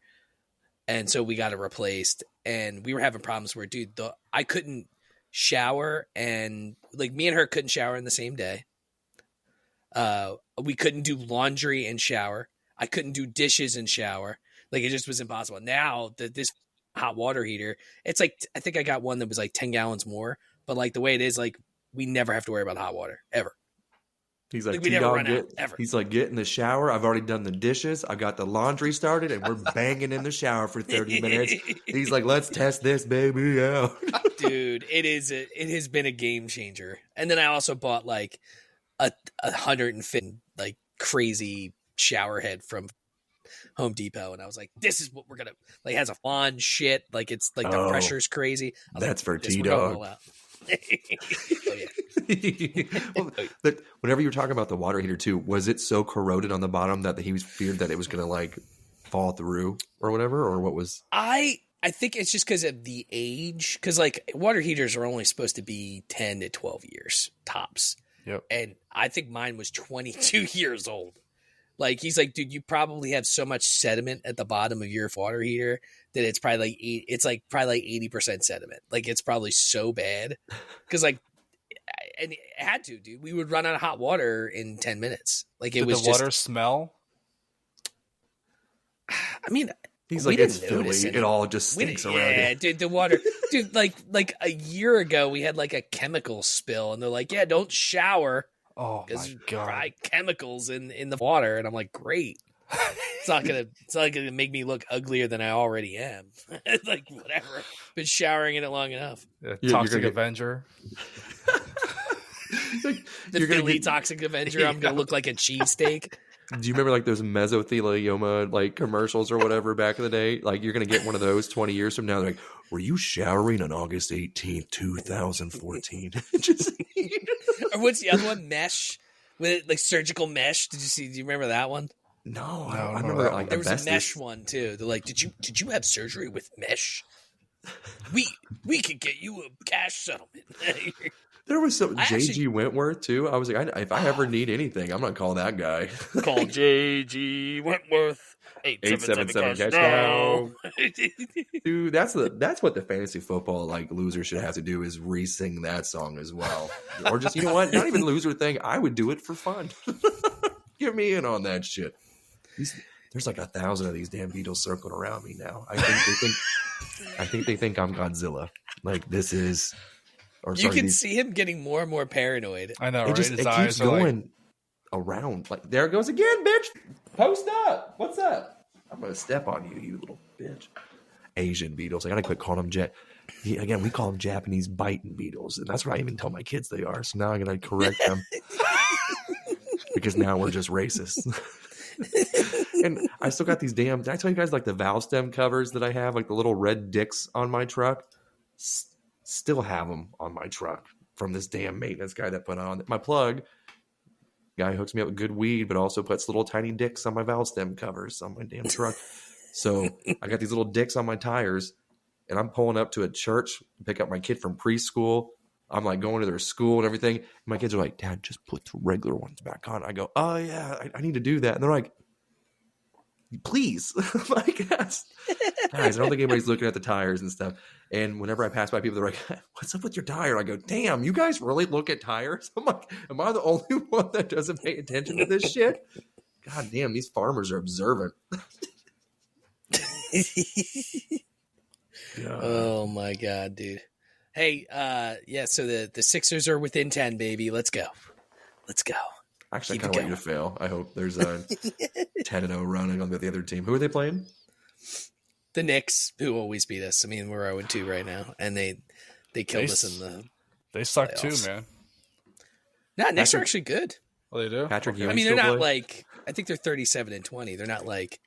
And so we got it replaced, and we were having problems where, dude, I couldn't shower, and like me and her couldn't shower in the same day. We couldn't do laundry and shower. I couldn't do dishes and shower. Like it just was impossible. Now that this hot water heater, it's like, I think I got one that was like 10 gallons more, but like the way it is, like we never have to worry about hot water ever. He's like, we never run out ever. He's like, get in the shower. I've already done the dishes. I got the laundry started, and we're banging in the shower for 30 minutes. He's like, let's test this baby out. Dude, it has been a game changer. And then I also bought like a 150 like crazy shower head from Home Depot, and I was like, this is what we're gonna like. It has a fawn shit, like it's like the pressure's crazy. That's like, for T-Dog. Well, whenever you were talking about the water heater too, was it so corroded on the bottom that he was feared that it was gonna like fall through or whatever, or what was? I think it's just because of the age, because like water heaters are only supposed to be 10 to 12 years tops. Yep. And I think mine was 22 years old. Like he's like, dude, you probably have so much sediment at the bottom of your water heater that it's probably like probably like 80% sediment. Like it's probably so bad because like, and it had to, dude. We would run out of hot water in 10 minutes. Like it Did was the water smell? I mean, he's like, it's Philly. It all just stinks around yeah, it. dude, the water, dude. Like a year ago, we had like a chemical spill, and they're like, yeah, don't shower. Oh my god! Probably chemicals in the water, and I'm like, great. It's not gonna make me look uglier than I already am. Like whatever. Been showering in it long enough. Toxic Avenger. Like, the Philly Toxic Avenger. Yeah. I'm gonna look like a cheesesteak. Do you remember like those mesothelioma like commercials or whatever back in the day? Like you're gonna get one of those 20 years from now. They're like, were you showering on August 18th, 2014? Or what's the other one? Mesh with like surgical mesh. Do you remember that one? No, I remember like there was a mesh one too. They're like, did you have surgery with mesh? We could get you a cash settlement. There was some J.G. Wentworth too. I was like, if I ever need anything, I'm gonna call that guy. Call J.G. Wentworth. 877 cash now. Dude, that's what the fantasy football like loser should have to do is re-sing that song as well, or just, you know what? Not even loser thing. I would do it for fun. Get me in on that shit. There's like 1,000 of these damn Beatles circling around me now. I think they think I'm Godzilla. Like this is. You can see him getting more and more paranoid. I know, right? It keeps going around. Like, there it goes again, bitch. Post up. What's up? I'm going to step on you, you little bitch. Asian beetles. I got to quit calling them again, we call them Japanese biting beetles. And that's what I even tell my kids they are. So now I'm going to correct them. Because now we're just racist. And I still got these damn... Did I tell you guys like the valve stem covers that I have? Like the little red dicks on my truck? Still have them on my truck from this damn maintenance guy that put on my plug. Guy hooks me up with good weed, but also puts little tiny dicks on my valve stem covers on my damn truck. So I got these little dicks on my tires, and I'm pulling up to a church to pick up my kid from preschool. I'm like going to their school and everything. And my kids are like, Dad, just put the regular ones back on. I go, oh yeah, I need to do that. And they're like, please. I'm like, guys, I don't think anybody's looking at the tires and stuff. And whenever I pass by people, they're like, what's up with your tire? I go, damn, you guys really look at tires? I'm like, am I the only one that doesn't pay attention to this shit? God damn, these farmers are observant. Oh my God, dude. Hey, so the Sixers are within 10, baby. Let's go. Actually, I kind of want you to fail. I hope there's a 10-0 run on the other team. Who are they playing? The Knicks, who always beat us. I mean, we're 0-2 right now, and they killed us in the. They suck playoffs. too, man. No, Knicks are actually good. Oh, they do. Patrick Ewing. I mean, they're not like. I think they're 37-20. They're not like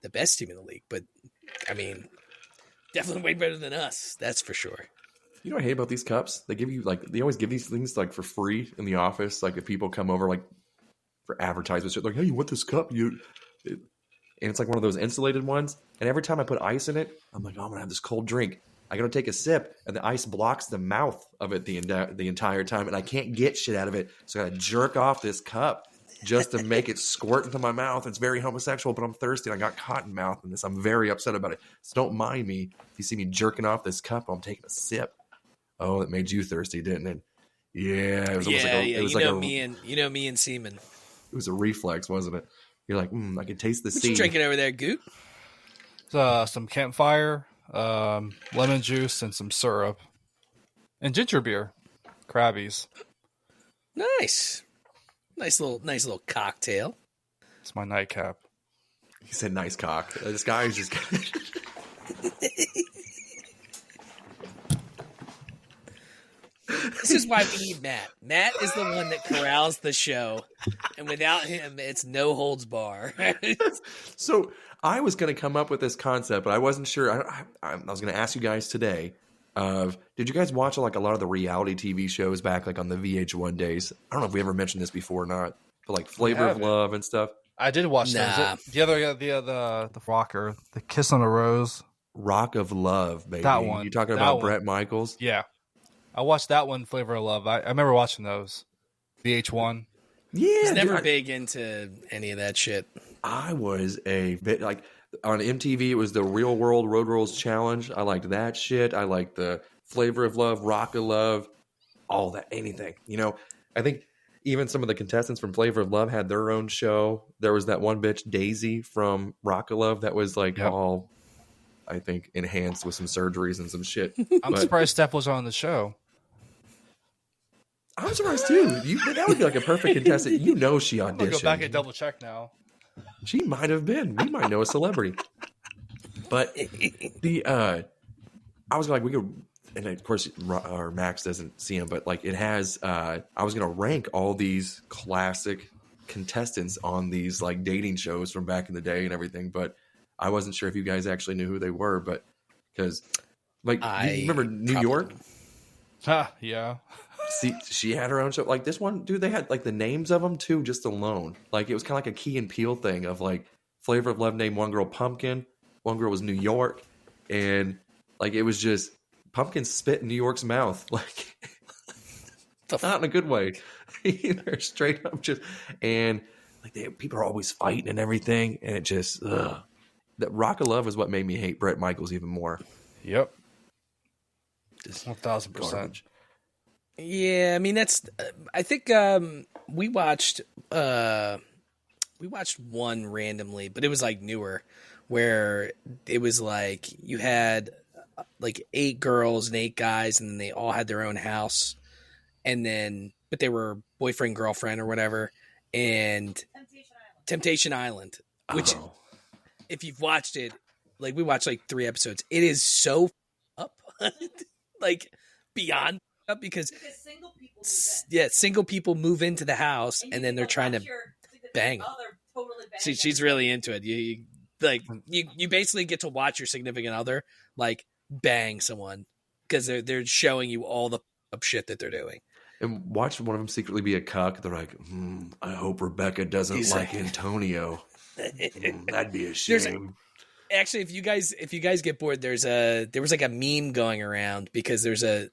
the best team in the league, but I mean, definitely way better than us. That's for sure. You know what I hate about these cups? They give you they always give these things like for free in the office. Like if people come over like for advertisements, like, hey, you want this cup? And it's like one of those insulated ones. And every time I put ice in it, I'm like, oh, I'm going to have this cold drink. I go to take a sip, and the ice blocks the mouth of it the entire time, and I can't get shit out of it. So I got to jerk off this cup just to make it squirt into my mouth. It's very homosexual, but I'm thirsty, and I got cotton mouth in this. I'm very upset about it. So don't mind me if you see me jerking off this cup while I'm taking a sip. Oh, it made you thirsty, didn't it? Yeah, it was almost me and semen. It was a reflex, wasn't it? You're like, I can taste the sea. What you drinking over there, Goot? Some campfire, lemon juice, and some syrup, and ginger beer, Krabbies. Nice little cocktail. It's my nightcap. He said, "Nice cock." This guy is just. This is why we need Matt. Matt is the one that corrals the show, and without him, it's no holds bar. So I was going to come up with this concept, but I wasn't sure. I was going to ask you guys today. Did you guys watch like a lot of the reality TV shows back, like on the VH1 days? I don't know if we ever mentioned this before or not, but like Flavor of Love and stuff. I did watch those. The rocker, the Kiss on a Rose, Rock of Love, baby. That one. You talking about Bret Michaels? Yeah. I watched that one, Flavor of Love. I remember watching those. VH1. Yeah. He's never big into any of that shit. I was a bit like on MTV, it was the Real World Road Rules Challenge. I liked that shit. I liked the Flavor of Love, Rock of Love, all that, anything. You know, I think even some of the contestants from Flavor of Love had their own show. There was that one bitch, Daisy, from Rock of Love that was like all, I think, enhanced with some surgeries and some shit. I'm surprised Steph was on the show. I'm surprised too. That would be like a perfect contestant. You know she auditioned. I'm gonna go back and double check now. She might have been. We might know a celebrity. But I was like, we could, and of course, our Max doesn't see him, but like it has. I was gonna rank all these classic contestants on these like dating shows from back in the day and everything, but I wasn't sure if you guys actually knew who they were, but because like, do you remember New York? Yeah. See, she had her own show. Like this one, dude, they had like the names of them too, just alone. Like it was kind of like a Key and Peele thing of like Flavor of Love named one girl Pumpkin, one girl was New York, and like it was just Pumpkin spit in New York's mouth, like not in a good way. They're straight up just, and like people are always fighting and everything, and it just that Rock of Love is what made me hate Bret Michaels even more. Yep, just 1,000%. Yeah, I mean that's. I think we watched one randomly, but it was like newer, where it was like you had like 8 girls and 8 guys, and then they all had their own house, and then but they were boyfriend girlfriend or whatever, and Temptation Island, which if you've watched it, like we watched like 3 episodes, it is so up, like beyond. Up because single people move into the house and then they're trying to bang. She's really into it. You basically get to watch your significant other like bang someone because they're showing you all the up shit that they're doing. And watch one of them secretly be a cuck. They're like, I hope Rebecca doesn't like Antonio. That'd be a shame. Actually, if you guys get bored, there was like a meme going around because there's a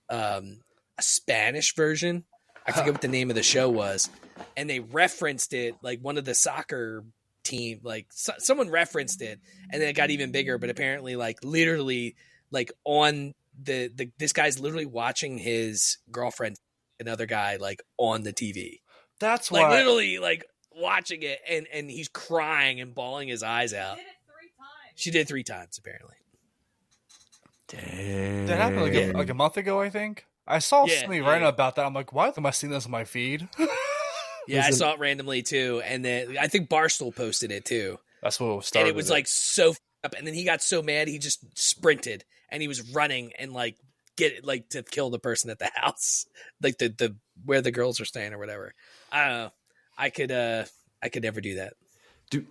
Spanish version. I forget what the name of the show was, and they referenced it like one of the soccer team, like someone referenced it, and then it got even bigger. But apparently, like literally, like on this guy's literally watching his girlfriend, another guy, like on the TV. That's like why literally like watching it, and he's crying and bawling his eyes out. She did 3 times apparently. Damn. That happened like a month ago, I think. I saw something writing about that. I'm like, why am I seeing this on my feed? Yeah, I saw it randomly too, and then I think Barstool posted it too. That's what started. And it was like so up, and then he got so mad he just sprinted and he was running and like get like to kill the person at the house, like the where the girls are staying or whatever. I don't know. I could never do that. Dude,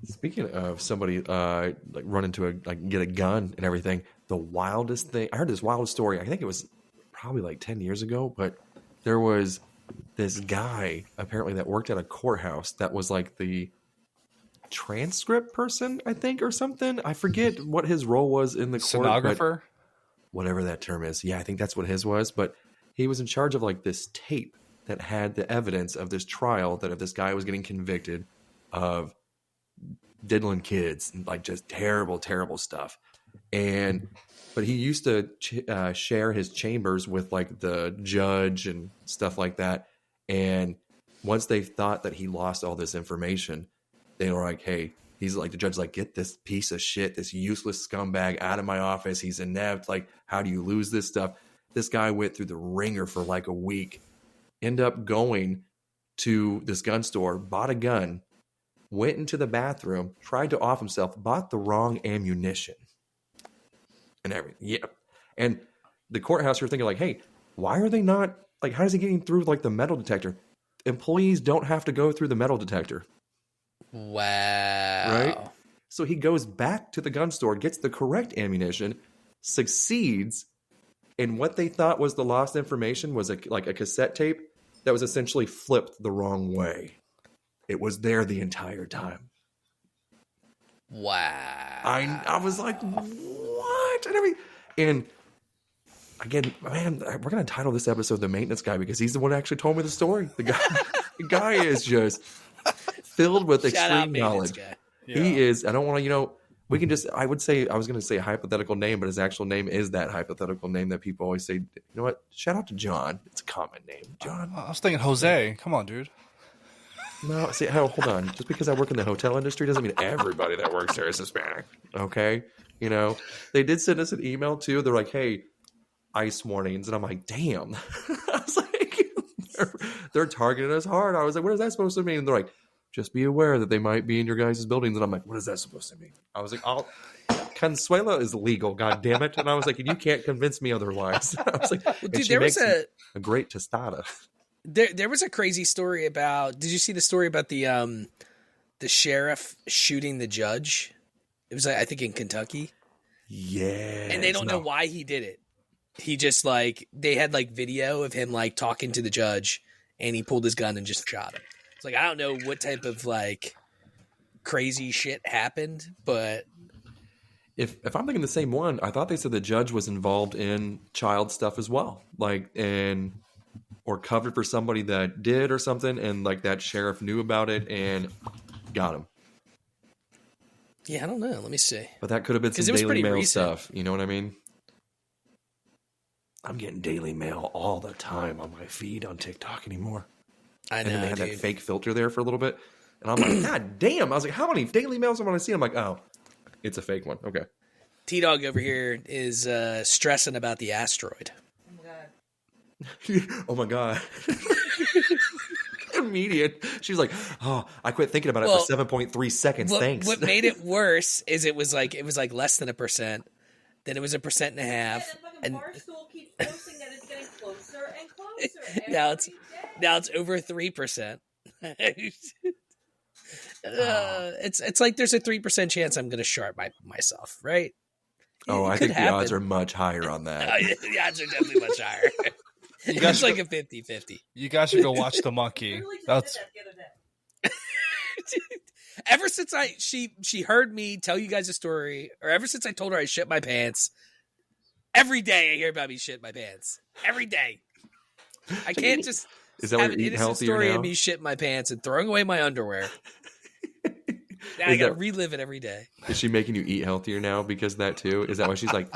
speaking of somebody like run into get a gun and everything, the wildest thing I heard, this wildest story. I think it was probably like 10 years ago, but there was this guy apparently that worked at a courthouse that was like the transcript person, I think, or something. I forget what his role was in the court. Stenographer? whatever that term is. Yeah, I think that's what his was. But he was in charge of like this tape that had the evidence of this trial that if this guy was getting convicted of diddling kids and like just terrible, terrible stuff. But he used to share his chambers with like the judge and stuff like that. And once they thought that he lost all this information, they were like, hey, he's like, the judge's like, get this piece of shit, this useless scumbag out of my office. He's inept. Like, how do you lose this stuff? This guy went through the ringer for like a week, ended up going to this gun store, bought a gun, went into the bathroom, tried to off himself, bought the wrong ammunition and everything. Yeah. And the courthouse, you're thinking like, hey, why are they not, like, how is he getting through like the metal detector? Employees don't have to go through the metal detector. Wow. Right? So he goes back to the gun store, gets the correct ammunition, succeeds, and what they thought was the lost information was like a cassette tape that was essentially flipped the wrong way. It was there the entire time. Wow. I was like, what? And again, man, we're going to title this episode The Maintenance Guy because he's the one who actually told me the story. The guy is just filled with extreme knowledge. Yeah. He is, I don't want to, we can just, I was going to say a hypothetical name, but his actual name is that hypothetical name that people always say, you know what? Shout out to John. It's a common name. John. I was thinking Jose. Come on, dude. No, see, hold on. Just because I work in the hotel industry doesn't mean everybody that works there is Hispanic. Okay? They did send us an email too. They're like, hey, ice warnings. And I'm like, damn. I was like, they're targeting us hard. I was like, what is that supposed to mean? And they're like, just be aware that they might be in your guys' buildings. And I'm like, what is that supposed to mean? I was like, Consuelo is legal, God damn it. And I was like, and you can't convince me otherwise. I was like, well, dude, there was a great tostada. There was a crazy story about. Did you see the story about the sheriff shooting the judge? It was, I think, in Kentucky. Yeah, and they don't know why he did it. He just they had video of him talking to the judge, and he pulled his gun and just shot him. It's I don't know what type of crazy shit happened, but if I'm thinking the same one, I thought they said the judge was involved in child stuff as well, or covered for somebody that did or something, and that sheriff knew about it and got him. Yeah, I don't know. Let me see. But that could have been some Daily Mail stuff. You know what I mean? I'm getting Daily Mail all the time on my feed on TikTok anymore. I know, and then they had that fake filter there for a little bit. And I'm like, God damn. I was like, how many Daily Mails am I going to see? I'm like, oh, it's a fake one. Okay. T-Dog over here is stressing about the asteroid. Oh my God. Immediate. She was like, oh, I quit thinking about it for 7.3 seconds. Thanks. What made it worse is it was less than 1%. Then it was 1.5%. Yeah, the bar stool keeps posting that it's getting closer and closer. Now it's over 3%. It's like there's a 3% chance I'm going to shart myself, right? I think the odds are much higher on that. The odds are definitely much higher. It's like a 50-50. You guys should go watch The Monkey. That's ever since she heard me tell you guys a story, or ever since I told her I shit my pants, every day I hear about me shit my pants. Every day. I can't just have an innocent story of me shitting my pants and throwing away my underwear. Now I gotta relive it every day. Is she making you eat healthier now because of that too? Is that why she's like,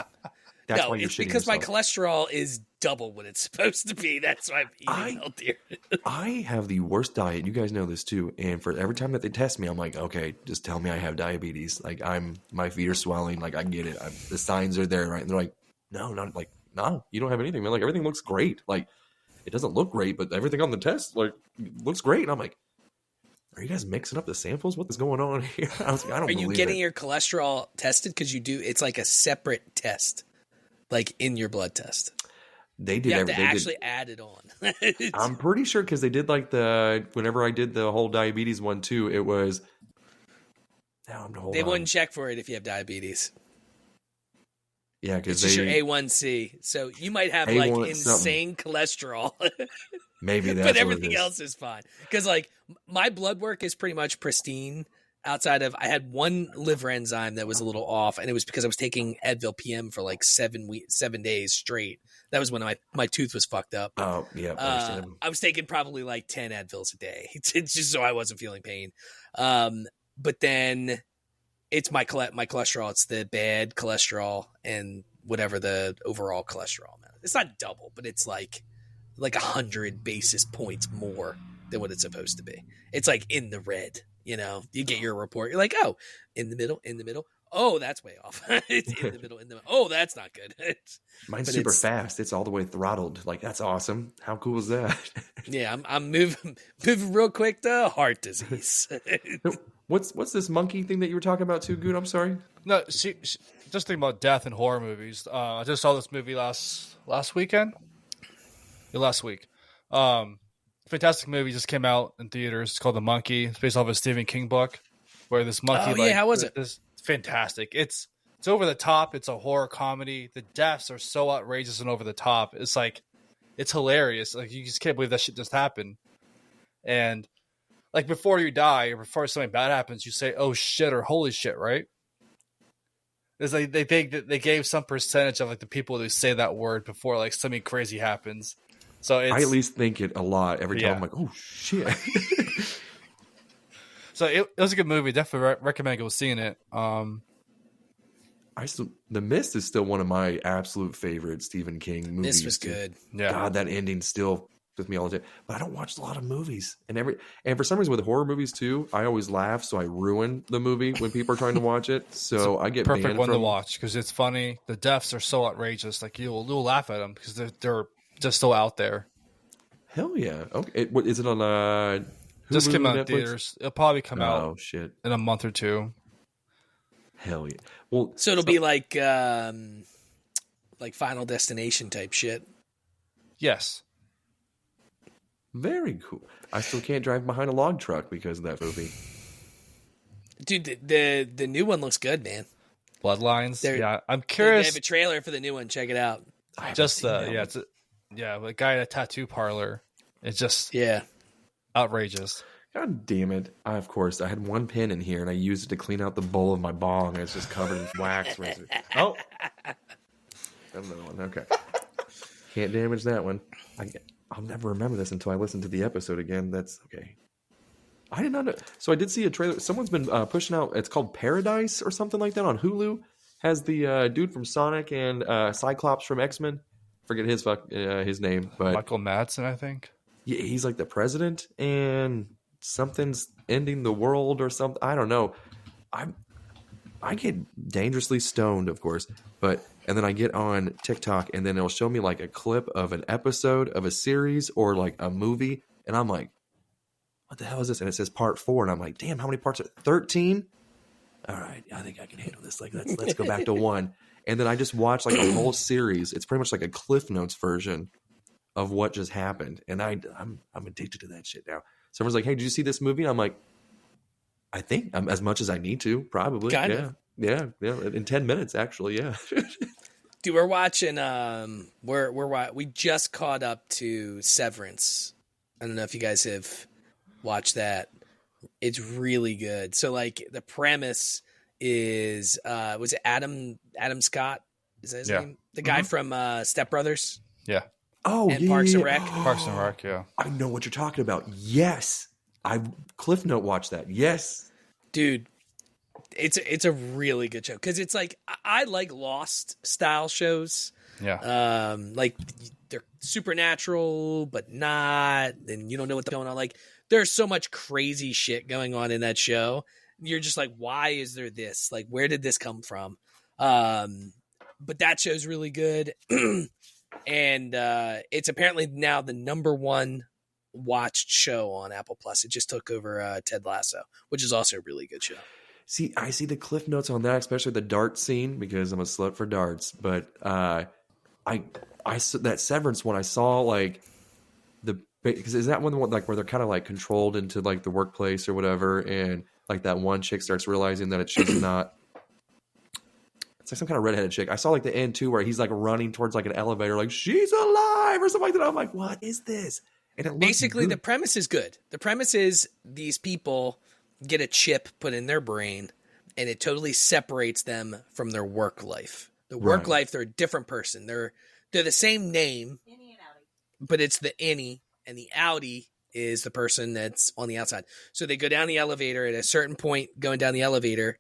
that's why you're shitting because yourself? My cholesterol is double what it's supposed to be. That's why I'm eating healthier. I have the worst diet. You guys know this too. And for every time that they test me, I'm like, okay, just tell me I have diabetes. My feet are swelling. I get it. The signs are there, right? And they're like, no, you don't have anything, man. Everything looks great. It doesn't look great, but everything on the test looks great. And I'm like, are you guys mixing up the samples? What is going on here? I was like, I don't believe it. Are you getting your cholesterol tested? Because you do. It's like a separate test, in your blood test. They did. You have to actually add it on. I'm pretty sure because they did whenever I did the whole diabetes one too, it was. They wouldn't check for it if you have diabetes. Yeah, because it's just your A1C. So you might have insane cholesterol. Maybe that's but everything else is fine. Because my blood work is pretty much pristine. outside of I had one liver enzyme that was a little off, and it was because I was taking Advil PM for like 7 days straight. That was when my tooth was fucked up. Oh, yeah. Understandable. I was taking probably like 10 Advils a day. It's just so I wasn't feeling pain. But then it's my cholesterol. It's the bad cholesterol and whatever the overall cholesterol amount. It's not double, but it's like 100 basis points more than what it's supposed to be. It's like in the red. You know, you get your report. You're like, oh, in the middle. Oh, that's way off. It's in the middle. Oh, that's not good. Mine's super fast. It's all the way throttled. Like, that's awesome. How cool is that? Yeah, I'm moving real quick to heart disease. What's this monkey thing that you were talking about too, Good? I'm sorry. No, she just thinking about death in horror movies. I just saw this movie last weekend. Yeah, last week. Fantastic movie just came out in theaters. It's called The Monkey. It's based off a Stephen King book where this monkey. Oh, yeah, how was it? It's fantastic. It's over the top. It's a horror comedy. The deaths are so outrageous and over the top. It's like, it's hilarious. Like, you just can't believe that shit just happened. And like, before you die or before something bad happens, you say, "Oh shit" or "Holy shit," right? It's like they think that they gave some percentage of like the people who say that word before like something crazy happens. So I at least think it a lot every time. I'm like, oh shit. So it was a good movie. Definitely recommend go seeing it. The Mist is still one of my absolute favorite Stephen King movies. This was good. Yeah. God, that ending still with me all the time. But I don't watch a lot of movies, and for some reason with horror movies too, I always laugh, so I ruin the movie when people are trying to watch it. So I get perfect banned one from... to watch because it's funny. The deaths are so outrageous. Like you'll laugh at them because they're just so out there. Hell yeah! Okay, what is it on? Hulu, just came out in Netflix? theaters. It'll probably come out. Oh shit! In a month or two. Hell yeah! Well, So it'll be like Final Destination type shit. Yes. Very cool. I still can't drive behind a log truck because of that movie. Dude, the new one looks good, man. Bloodlines. Yeah, I'm They curious. have a trailer for the new one. Check it out. Just the guy at a tattoo parlor. It's just outrageous. God damn it! I had one pin in here and I used it to clean out the bowl of my bong. And it's just covered in wax. Oh, another one. Okay, can't damage that one. I'll never remember this until I listen to the episode again. That's okay. I did not know. So I did see a trailer. Someone's been pushing out. It's called Paradise or something like that on Hulu. Has the dude from Sonic and Cyclops from X-Men. Forget his name, but Michael Madsen, I think. Yeah, he's like the president, and something's ending the world or something. I don't know. I get dangerously stoned, of course, and then I get on TikTok, and then it'll show me like a clip of an episode of a series or like a movie, and I'm like, "What the hell is this?" And it says part 4, and I'm like, "Damn, how many parts are 13?" All right, I think I can handle this. Like, let's go back to 1. And then I just watched like a whole series. It's pretty much like a Cliff Notes version of what just happened, and I'm addicted to that shit now. Someone's like, "Hey, did you see this movie?" And I'm like, "I think I'm as much as I need to, probably." Kind of. Yeah. In 10 minutes, actually, yeah. Dude, we're watching. We just caught up to Severance. I don't know if you guys have watched that. It's really good. So, like, the premise is, was it Adam Scott? Is that his name? The guy from Step Brothers. Yeah. Oh, and Parks and Rec. Parks and Rec, yeah. I know what you're talking about. Yes, I Cliff Note watched that. Yes, dude, it's a really good show because it's like I like Lost style shows. Yeah. Like they're supernatural but not, and you don't know what's going on. Like there's so much crazy shit going on in that show. You're just like, why is there this? Like, where did this come from? But that show's really good. And it's apparently now the #1 watched show on Apple Plus. It just took over Ted Lasso, which is also a really good show. See, I see the cliff notes on that, especially the dart scene because I'm a slut for darts. But I that Severance one I saw like because is that one like where they're kind of like controlled into like the workplace or whatever, and like that one chick starts realizing that she's not. It's like some kind of redheaded chick. I saw like the end too, where he's like running towards like an elevator, like she's alive or something like that. I'm like, what is this? And it basically the premise is good. The premise is these people get a chip put in their brain, and it totally separates them from their work life. The work life, they're a different person. They're the same name, Innie and outie. but it's the innie, and the outie is the person that's on the outside. So they go down the elevator. At a certain point, going down the elevator,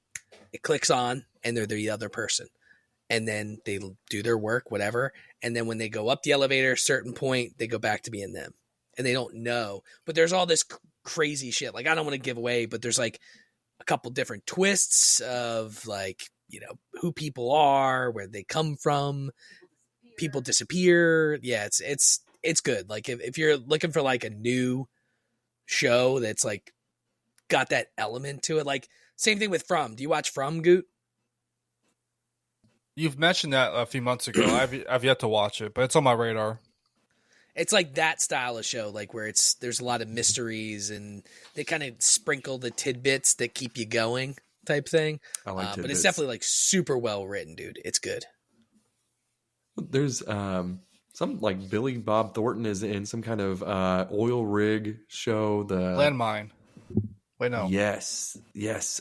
it clicks on, and they're the other person. And then they do their work, whatever. And then when they go up the elevator, a certain point, they go back to being them. And they don't know. But there's all this crazy shit. Like, I don't want to give away, but there's like a couple different twists of like, you know, who people are, where they come from. People disappear. Yeah, it's good. Like if you're looking for like a new show that's like got that element to it, like same thing with From. Do you watch From, Goot? You've mentioned that a few months ago. I've yet to watch it, but it's on my radar. It's like that style of show, like where there's a lot of mysteries and they kind of sprinkle the tidbits that keep you going type thing. I like tidbits. But it's definitely like super well written, dude. It's good. There's some like Billy Bob Thornton is in some kind of oil rig show. The Landmine. Wait, no. Yes,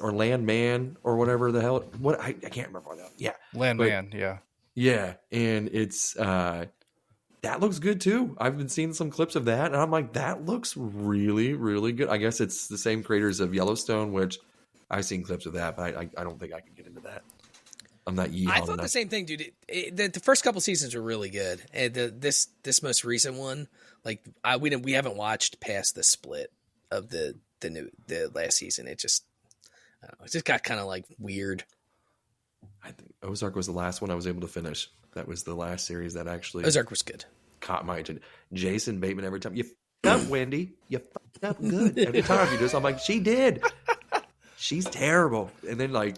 or Landman or whatever the hell. What I can't remember what that. Yeah, Landman. Yeah. Yeah, and it's that looks good too. I've been seeing some clips of that, and I'm like, that looks really, really good. I guess it's the same creators of Yellowstone, which I've seen clips of that, but I don't think I can get into that. I'm not yeehaw I thought enough. the same thing, dude. The first couple seasons were really good, and this most recent one, like we haven't watched past the split of the last season. It just, I don't know, it just got kind of like weird. I think Ozark was the last one I was able to finish. That was the last series that actually Ozark was good. caught my attention. Jason Bateman, every time you f***ed up, Wendy, you f***ed up good. Every time you do this, I'm like, she did. She's terrible. And then like,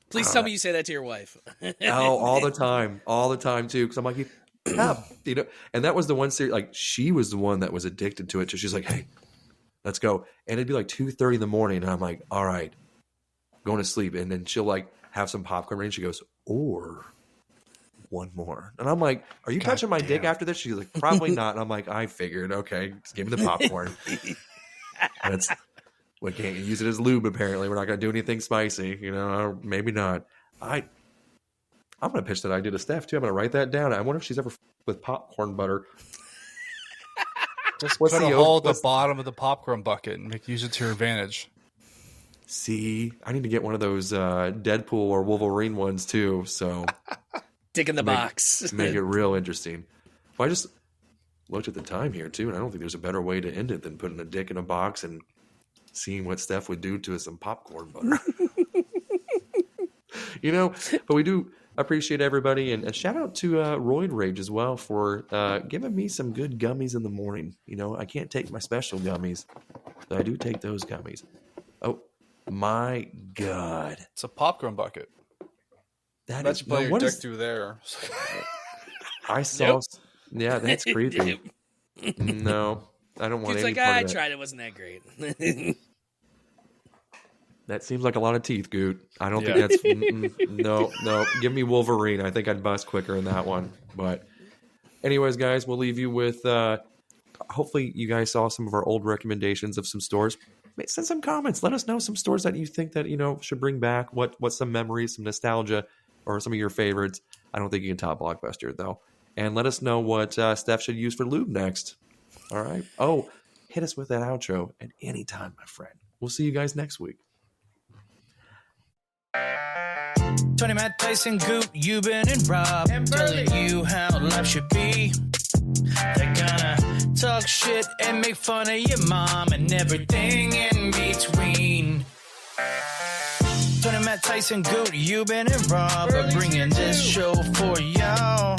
Please tell me you say that to your wife. oh, all the time too. Because I'm like, you f***ed up, you know. And that was the one series. Like, she was the one that was addicted to it. So she's like, hey, let's go. And it'd be like 2:30 in the morning, and I'm like, all right, going to sleep. And then she'll like have some popcorn ready. And she goes, or one more. And I'm like, are you touching my dick after this? She's like, probably not. And I'm like, I figured. Okay, just give me the popcorn. And it's, we can't use it as lube. Apparently, we're not going to do anything spicy. You know, or maybe not. I'm going to pitch that idea to Steph too. I'm going to write that down. I wonder if she's ever with popcorn butter. Just put a hole at the bottom of the popcorn bucket and use it to your advantage. See, I need to get one of those Deadpool or Wolverine ones too. So Dick in the box. Make it real interesting. Well, I just looked at the time here too, and I don't think there's a better way to end it than putting a dick in a box and seeing what Steph would do to some popcorn butter. You know, but we do appreciate everybody, and a shout out to Roid Rage as well for giving me some good gummies in the morning. You know, I can't take my special gummies, but I do take those gummies. Oh my God. It's a popcorn bucket. That's you put your dick through there. I saw. Yeah, that's creepy. No, I don't want It's any like, part I of that. tried. It wasn't that great. That seems like a lot of teeth, Goot. I don't think that's... no. Give me Wolverine. I think I'd bust quicker in that one. But anyways, guys, we'll leave you with... hopefully you guys saw some of our old recommendations of some stores. Send some comments. Let us know some stores that you think that, you know, should bring back. What's some memories, some nostalgia, or some of your favorites. I don't think you can top Blockbuster, though. And let us know what Steph should use for lube next. All right? Oh, hit us with that outro at any time, my friend. We'll see you guys next week. Tony, Matt, Tyson, Goop, Euban, and Rob telling you how life should be. They're gonna talk shit and make fun of your mom and everything in between. Tony, Matt, Tyson, Goop, Euban, and Rob are bringing this show for y'all.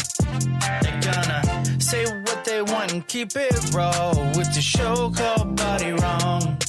They're gonna say what they want and keep it raw with the show called Body Wrong.